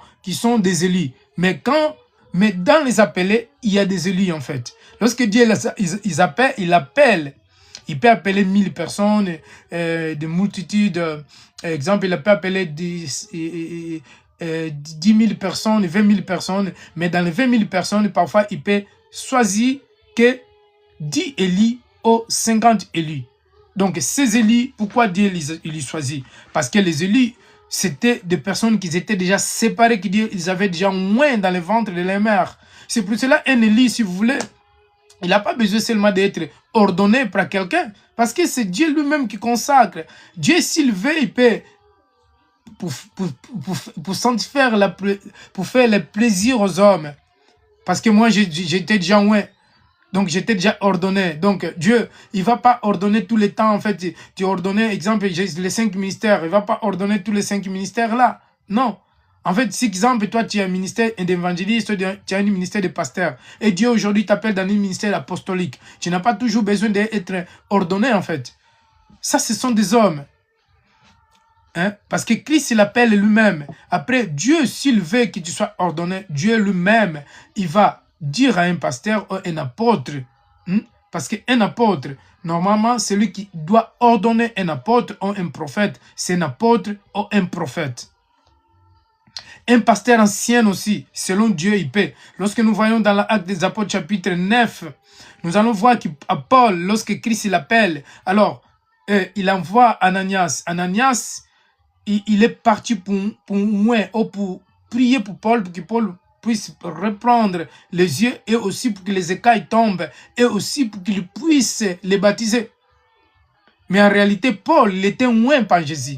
des élus. Mais dans les appelés, il y a des élus, en fait. Lorsque Dieu il appelle. Il peut appeler 1000 personnes, des multitudes. Exemple, il peut appeler 10 000 personnes, 20 000 personnes. Mais dans les 20 000 personnes, parfois, il peut choisir que 10 élus ou 50 élus. Donc, ces élus, pourquoi Dieu les choisit? Parce que les élus, c'était des personnes qui étaient déjà séparées, ils avaient déjà moins dans le ventre de leur mère. C'est pour cela, un élu, si vous voulez, il n'a pas besoin seulement d'être ordonné par quelqu'un, parce que c'est Dieu lui-même qui consacre. Dieu, s'il veut, il peut, pour satisfaire pour faire le plaisir aux hommes. Parce que moi, j'étais déjà loin. Donc, j'étais déjà ordonné. Donc, Dieu, il ne va pas ordonner tous les temps. En fait, tu ordonné, exemple, j'ai les 5 ministères. Il ne va pas ordonner tous les 5 ministères-là. Non. En fait, si, exemple, toi, tu as un ministère d'évangéliste, tu as un ministère de pasteur. Et Dieu, aujourd'hui, t'appelle dans un ministère apostolique. Tu n'as pas toujours besoin d'être ordonné, en fait. Ça, ce sont des hommes. Parce que Christ, il appelle lui-même. Après, Dieu, s'il veut que tu sois ordonné, Dieu lui-même, il va dire à un pasteur ou un apôtre. Parce qu'un apôtre, normalement, celui qui doit ordonner un apôtre ou un prophète, c'est un apôtre ou un prophète. Un pasteur ancien aussi, selon Dieu, il peut. Lorsque nous voyons dans l'Acte des Apôtres, chapitre 9, nous allons voir qu'à Paul, lorsque Christ l'appelle, alors, il envoie Ananias. Ananias, il est parti pour prier pour Paul, pour que Paul puisse reprendre les yeux, et aussi pour que les écailles tombent, et aussi pour qu'il puisse les baptiser. Mais en réalité, Paul, il était loin par Jésus.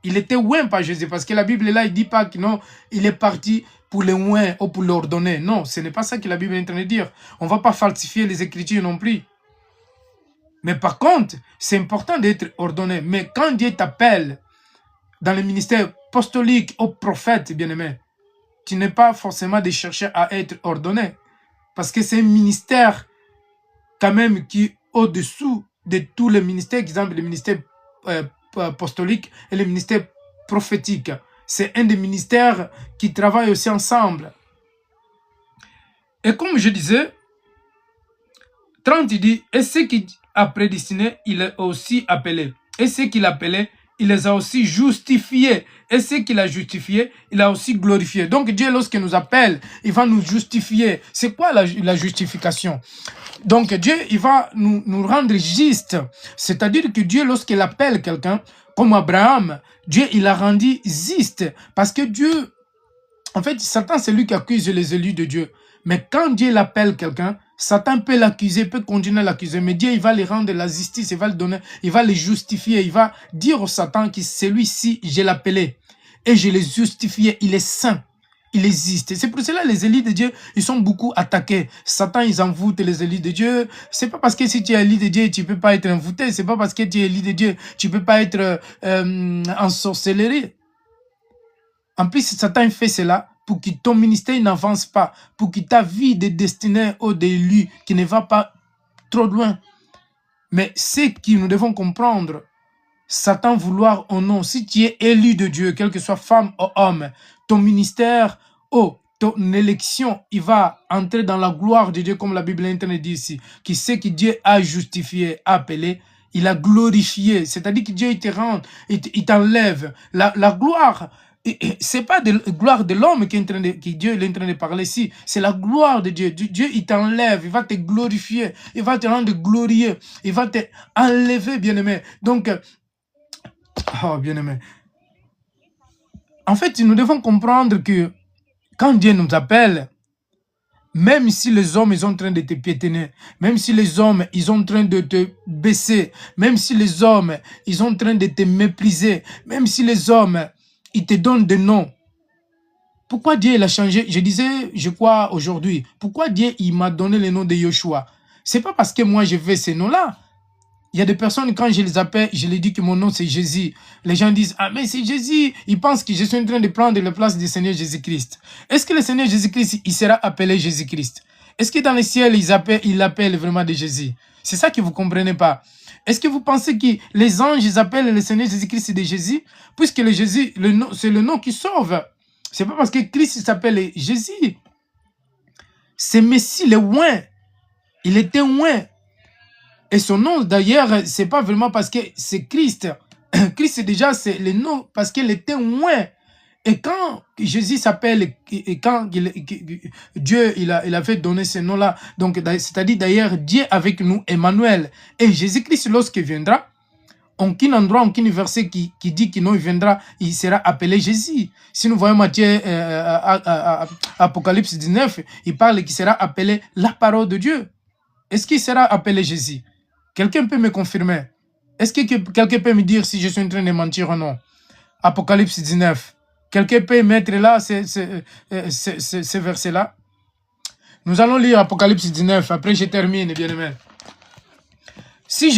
Il était loin par Jésus, parce que la Bible là, il ne dit pas que non, il est parti pour le loin ou pour l'ordonner. Non, ce n'est pas ça que la Bible est en train de dire. On ne va pas falsifier les Écritures non plus. Mais par contre, c'est important d'être ordonné. Mais quand Dieu t'appelle dans le ministère apostolique ou prophète, bien-aimé, tu n'es pas forcément de chercher à être ordonné. Parce que c'est un ministère quand même qui est au-dessous de tous les ministères, par exemple le ministère apostolique et le ministère prophétique. c'est un des ministères qui travaillent aussi ensemble. Et comme je disais, 30 il dit, et ce qu'il a prédestiné, il a aussi appelé. Et ce qu'il a appelé, il les a aussi justifiés. Et ce qu'il a justifié, il a aussi glorifié. Donc Dieu, lorsqu'il nous appelle, il va nous justifier. C'est quoi la justification? Donc Dieu, il va nous rendre justes. C'est-à-dire que Dieu, lorsqu'il appelle quelqu'un, comme Abraham, Dieu, il a rendu juste. Parce que Dieu, en fait, Satan, c'est lui qui accuse les élus de Dieu. Mais quand Dieu l'appelle quelqu'un, Satan peut l'accuser, peut continuer à l'accuser. Mais Dieu, il va lui rendre la justice, il va le donner, il va le justifier. Il va dire au Satan que celui-ci, je l'ai appelé. Et je l'ai justifié, il est saint. Il existe. C'est pour cela que les élus de Dieu, ils sont beaucoup attaqués. Satan, ils envoûtent les élus de Dieu. C'est pas parce que si tu es élu de Dieu, tu peux pas être envoûté. C'est pas parce que tu es élu de Dieu, tu peux pas être en sorcellerie. En plus, Satan fait cela pour que ton ministère n'avance pas, pour que ta vie de destinée ou d'élu qui ne va pas trop loin. Mais ce que nous devons comprendre, Satan vouloir ou non, si tu es élu de Dieu, quelle que soit femme ou homme, ton ministère ou ton élection, il va entrer dans la gloire de Dieu, comme la Bible interne dit ici, qui sait que Dieu a justifié, appelé, il a glorifié, c'est-à-dire que Dieu il te rend, il t'enlève. La gloire, c'est pas de gloire de l'homme que Dieu est en train de parler ici, c'est la gloire de Dieu. Dieu il t'enlève, il va te glorifier, il va te rendre glorieux, il va te enlever, bien-aimé. Donc, oh, bien-aimé. En fait, nous devons comprendre que quand Dieu nous appelle, même si les hommes ils sont en train de te piétiner, même si les hommes ils sont en train de te baisser, même si les hommes ils sont en train de te mépriser, même si les hommes ils te donnent des noms, pourquoi Dieu il a changé? Je disais, je crois aujourd'hui, pourquoi Dieu il m'a donné le nom de Yoshua? C'est pas parce que moi je veux ces noms-là. Il y a des personnes, quand je les appelle, je les dis que mon nom c'est Jésus. Les gens disent, ah mais c'est Jésus. Ils pensent que je suis en train de prendre la place du Seigneur Jésus-Christ. Est-ce que le Seigneur Jésus-Christ, il sera appelé Jésus-Christ? Est-ce que dans le ciel, il l'appellent vraiment de Jésus? C'est ça que vous ne comprenez pas. Est-ce que vous pensez que les anges, ils appellent le Seigneur Jésus-Christ de Jésus? Puisque le Jésus, c'est le nom qui sauve. C'est pas parce que Christ s'appelle Jésus. C'est Messie, le oint. Il était oint. Et son nom, d'ailleurs, c'est pas vraiment parce que c'est Christ. Christ, déjà, c'est le nom parce qu'il était loin. Et quand Jésus s'appelle, et quand Dieu il avait donné ce nom-là, donc c'est-à-dire d'ailleurs Dieu avec nous, Emmanuel. Et Jésus-Christ, lorsqu'il viendra, aucun endroit, aucun verset qui dit qu'il viendra, il sera appelé Jésus. Si nous voyons Matthieu, Apocalypse 19, il parle qu'il sera appelé la parole de Dieu. Est-ce qu'il sera appelé Jésus? Quelqu'un peut me confirmer? Est-ce que quelqu'un peut me dire si je suis en train de mentir ou non? Apocalypse 19. Quelqu'un peut mettre là ce verset-là? Nous allons lire Apocalypse 19. Après, je termine, bien aimé. Si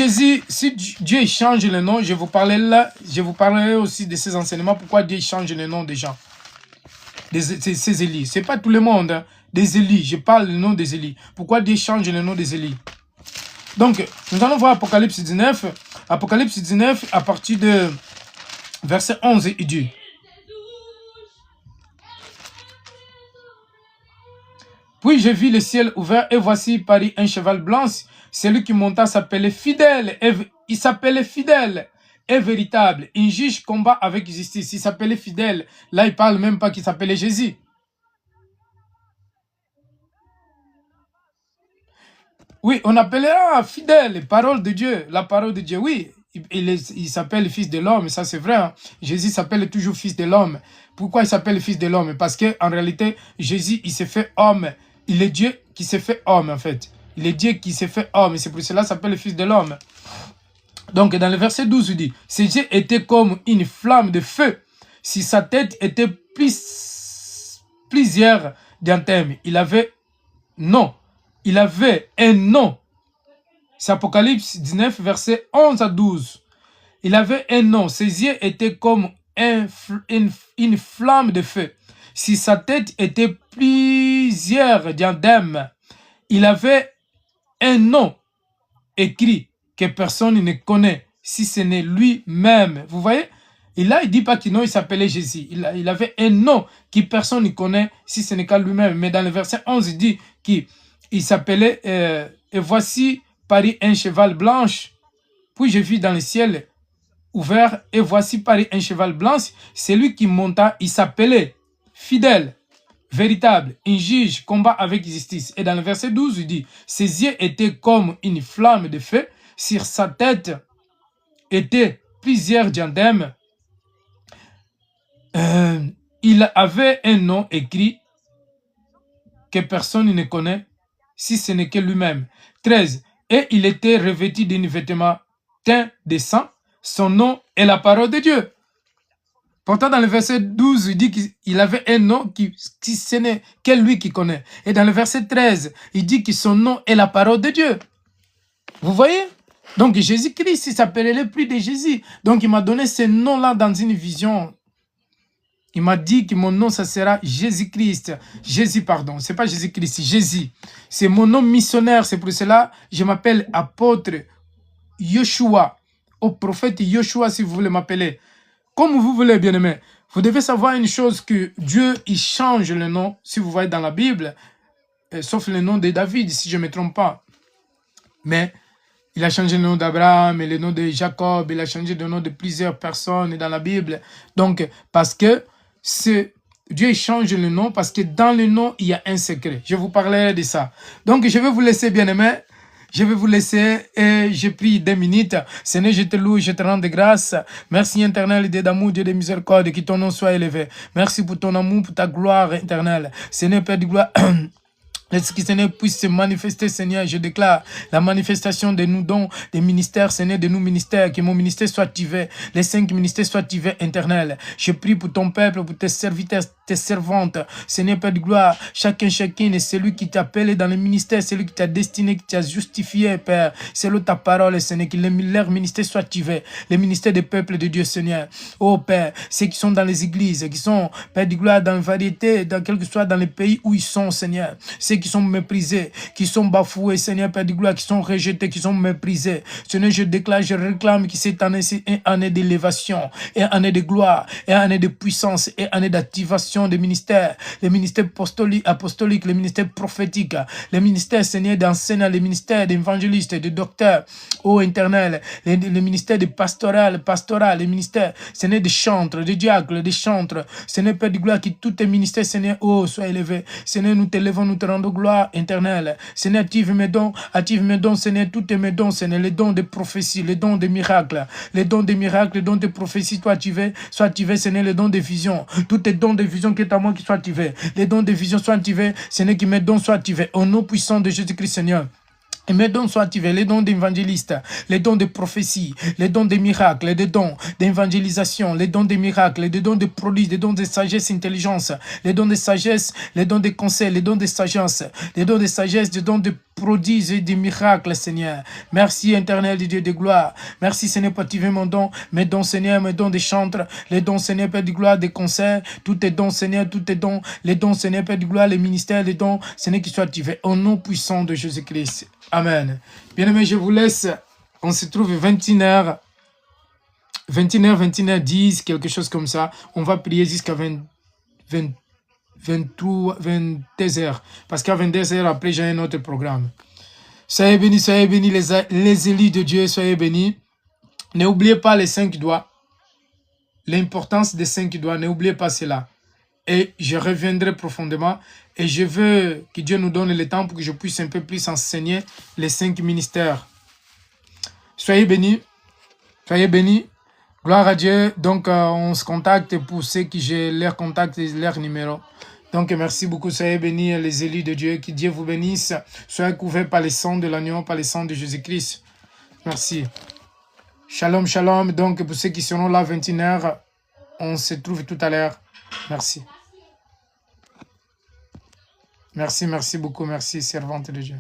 Dieu change le nom, je vous parlerai aussi de ces enseignements. Pourquoi Dieu change le nom des gens? Ces Élis. Ce n'est pas tout le monde. Hein. Des Élis. Je parle du nom des Élis. Pourquoi Dieu change le nom des Élis? Donc, nous allons voir Apocalypse 19. Apocalypse 19, à partir de verset 11, il dit. Puis je vis le ciel ouvert et voici parut un cheval blanc. Celui qui monta s'appelait fidèle. Il s'appelait fidèle et véritable. Il juge combat avec justice. Il s'appelait fidèle. Là, il ne parle même pas qu'il s'appelait Jésus. Oui, on appellera fidèle, parole de Dieu, la parole de Dieu. Oui, il s'appelle fils de l'homme, ça c'est vrai. Hein. Jésus s'appelle toujours fils de l'homme. Pourquoi il s'appelle fils de l'homme? Parce qu'en réalité, Jésus, il s'est fait homme. Il est Dieu qui s'est fait homme, en fait. Il est Dieu qui s'est fait homme, et c'est pour cela qu'il s'appelle le fils de l'homme. Donc, dans le verset 12, il dit, ses yeux étaient comme une flamme de feu. Si sa tête était plusieurs diadèmes, il avait non. Il avait un nom. C'est Apocalypse 19, verset 11 à 12. Il avait un nom. Ses yeux étaient comme une flamme de feu. Si sa tête était plusieurs diadèmes, il avait un nom écrit que personne ne connaît, si ce n'est lui-même. Vous voyez? Et là, il ne dit pas qu'il il s'appelait Jésus. Il avait un nom que personne ne connaît, si ce n'est qu'à lui-même. Mais dans le verset 11, il dit qu'il s'appelait et voici parut un cheval blanche. Puis je vis dans le ciel ouvert, et voici parut un cheval blanc. C'est lui qui monta, il s'appelait fidèle, véritable, un juge, combat avec justice. Et dans le verset 12, il dit, ses yeux étaient comme une flamme de feu, sur sa tête étaient plusieurs diadèmes. Il avait un nom écrit que personne ne connaît, si ce n'est que lui-même. 13. Et il était revêtu d'un vêtement teint de sang. Son nom est la parole de Dieu. Pourtant, dans le verset 12, il dit qu'il avait un nom qui ce n'est que lui qui connaît. Et dans le verset 13, il dit que son nom est la parole de Dieu. Vous voyez? Donc, Jésus-Christ, il s'appelait plus de Jésus. Donc, il m'a donné ce nom-là dans une vision. Il m'a dit que mon nom, ça sera Jésus-Christ. Jésus, pardon. C'est pas Jésus-Christ, c'est Jésus. C'est mon nom missionnaire. C'est pour cela que je m'appelle apôtre Yeshua. Au prophète Yeshua, si vous voulez m'appeler. Comme vous voulez, bien-aimé. Vous devez savoir une chose, que Dieu, il change le nom, si vous voyez dans la Bible, sauf le nom de David, si je ne me trompe pas. Mais il a changé le nom d'Abraham et le nom de Jacob. Il a changé le nom de plusieurs personnes dans la Bible. Donc, parce que Dieu change le nom, parce que dans le nom, il y a un secret. Je vous parlerai de ça. Donc, je vais vous laisser, bien-aimés. Je vais vous laisser et je prie 2 minutes. Seigneur, je te loue, je te rends de grâce. Merci éternel, Dieu d'amour, Dieu de miséricorde, que ton nom soit élevé. Merci pour ton amour, pour ta gloire éternelle. Seigneur, Père de gloire, est-ce que Seigneur puisse se manifester, Seigneur, je déclare la manifestation de nous dons, des ministères, Seigneur, de nos ministères, que mon ministère soit activé, les 5 ministères soient activés, éternel. Je prie pour ton peuple, pour tes serviteurs, tes servantes, Seigneur, Père de gloire, chacune est celui qui t'a appelé dans le ministère, celui qui t'a destiné, qui t'a justifié, Père. Selon ta parole, Seigneur, que leur ministère soit activé, les ministères des peuples de Dieu, Seigneur. Oh, Père, ceux qui sont dans les églises, qui sont, Père de gloire, dans une variété, dans quel que soit dans les pays où ils sont, Seigneur. Ceux qui sont méprisés, qui sont bafoués, Seigneur, Père de gloire, qui sont rejetés, qui sont méprisés. Seigneur, je déclare, je réclame que cette année, c'est une année d'élévation, une année de gloire, une année de puissance, une année d'activation des ministères, les ministères apostoliques, les ministères prophétiques, les ministères, Seigneur, d'enseignants, les ministères d'évangélistes, de docteurs, ô éternel, les ministères de pastoral, les ministères, Seigneur, de chantres, de diacres, de chantres, Seigneur, Père de gloire, que tous tes ministères, Seigneur, oh, soient élevés. Seigneur, nous t'élevons, nous te rendons gloire éternelle. Seigneur, active mes dons, Seigneur, tous mes dons, Seigneur, les dons de prophétie, les dons de miracles, les dons de prophétie, soient activés, Seigneur, les dons de vision, tous tes dons de vision qui est à moi qui soient activés, les dons de vision soient activés, Seigneur, que mes dons soient activés, au nom puissant de Jésus-Christ, Seigneur. Et mes dons soient activés, les dons d'évangéliste, les dons de prophétie, les dons de miracles, les dons d'évangélisation, les dons de miracles, les dons de prodiges, les dons de sagesse, intelligence, les dons de sagesse, les dons de conseil, les dons de sagesse, les dons de sagesse, les dons de prodiges et de miracles, Seigneur. Merci, éternel Dieu de gloire. Merci, Seigneur, pour activer mon don, mes dons, Seigneur, mes dons de chantre, les dons, Seigneur, Père de gloire, des concerts, tous tes dons, Seigneur, tous tes dons, les dons, Seigneur, Père de gloire, les ministères, les dons, Seigneur, qui soient activés au nom puissant de Jésus-Christ. Amen. Bien-aimés, je vous laisse. On se trouve 21h, 21h10, quelque chose comme ça. On va prier jusqu'à 22h. Parce qu'à 22h, après, j'ai un autre programme. Soyez bénis, les élus de Dieu, soyez bénis. N'oubliez pas les 5 doigts. L'importance des 5 doigts, n'oubliez pas cela. Et je reviendrai profondément. Et je veux que Dieu nous donne le temps pour que je puisse un peu plus enseigner les 5 ministères. Soyez bénis. Soyez bénis. Gloire à Dieu. Donc, on se contacte pour ceux qui j'ai leur contact et leur numéro. Donc, merci beaucoup. Soyez bénis, les élus de Dieu. Que Dieu vous bénisse. Soyez couverts par le sang de l'agneau, par le sang de Jésus-Christ. Merci. Shalom, shalom. Donc, pour ceux qui seront là à 21h, on se trouve tout à l'heure. Merci. Merci beaucoup. Merci, servante de Dieu.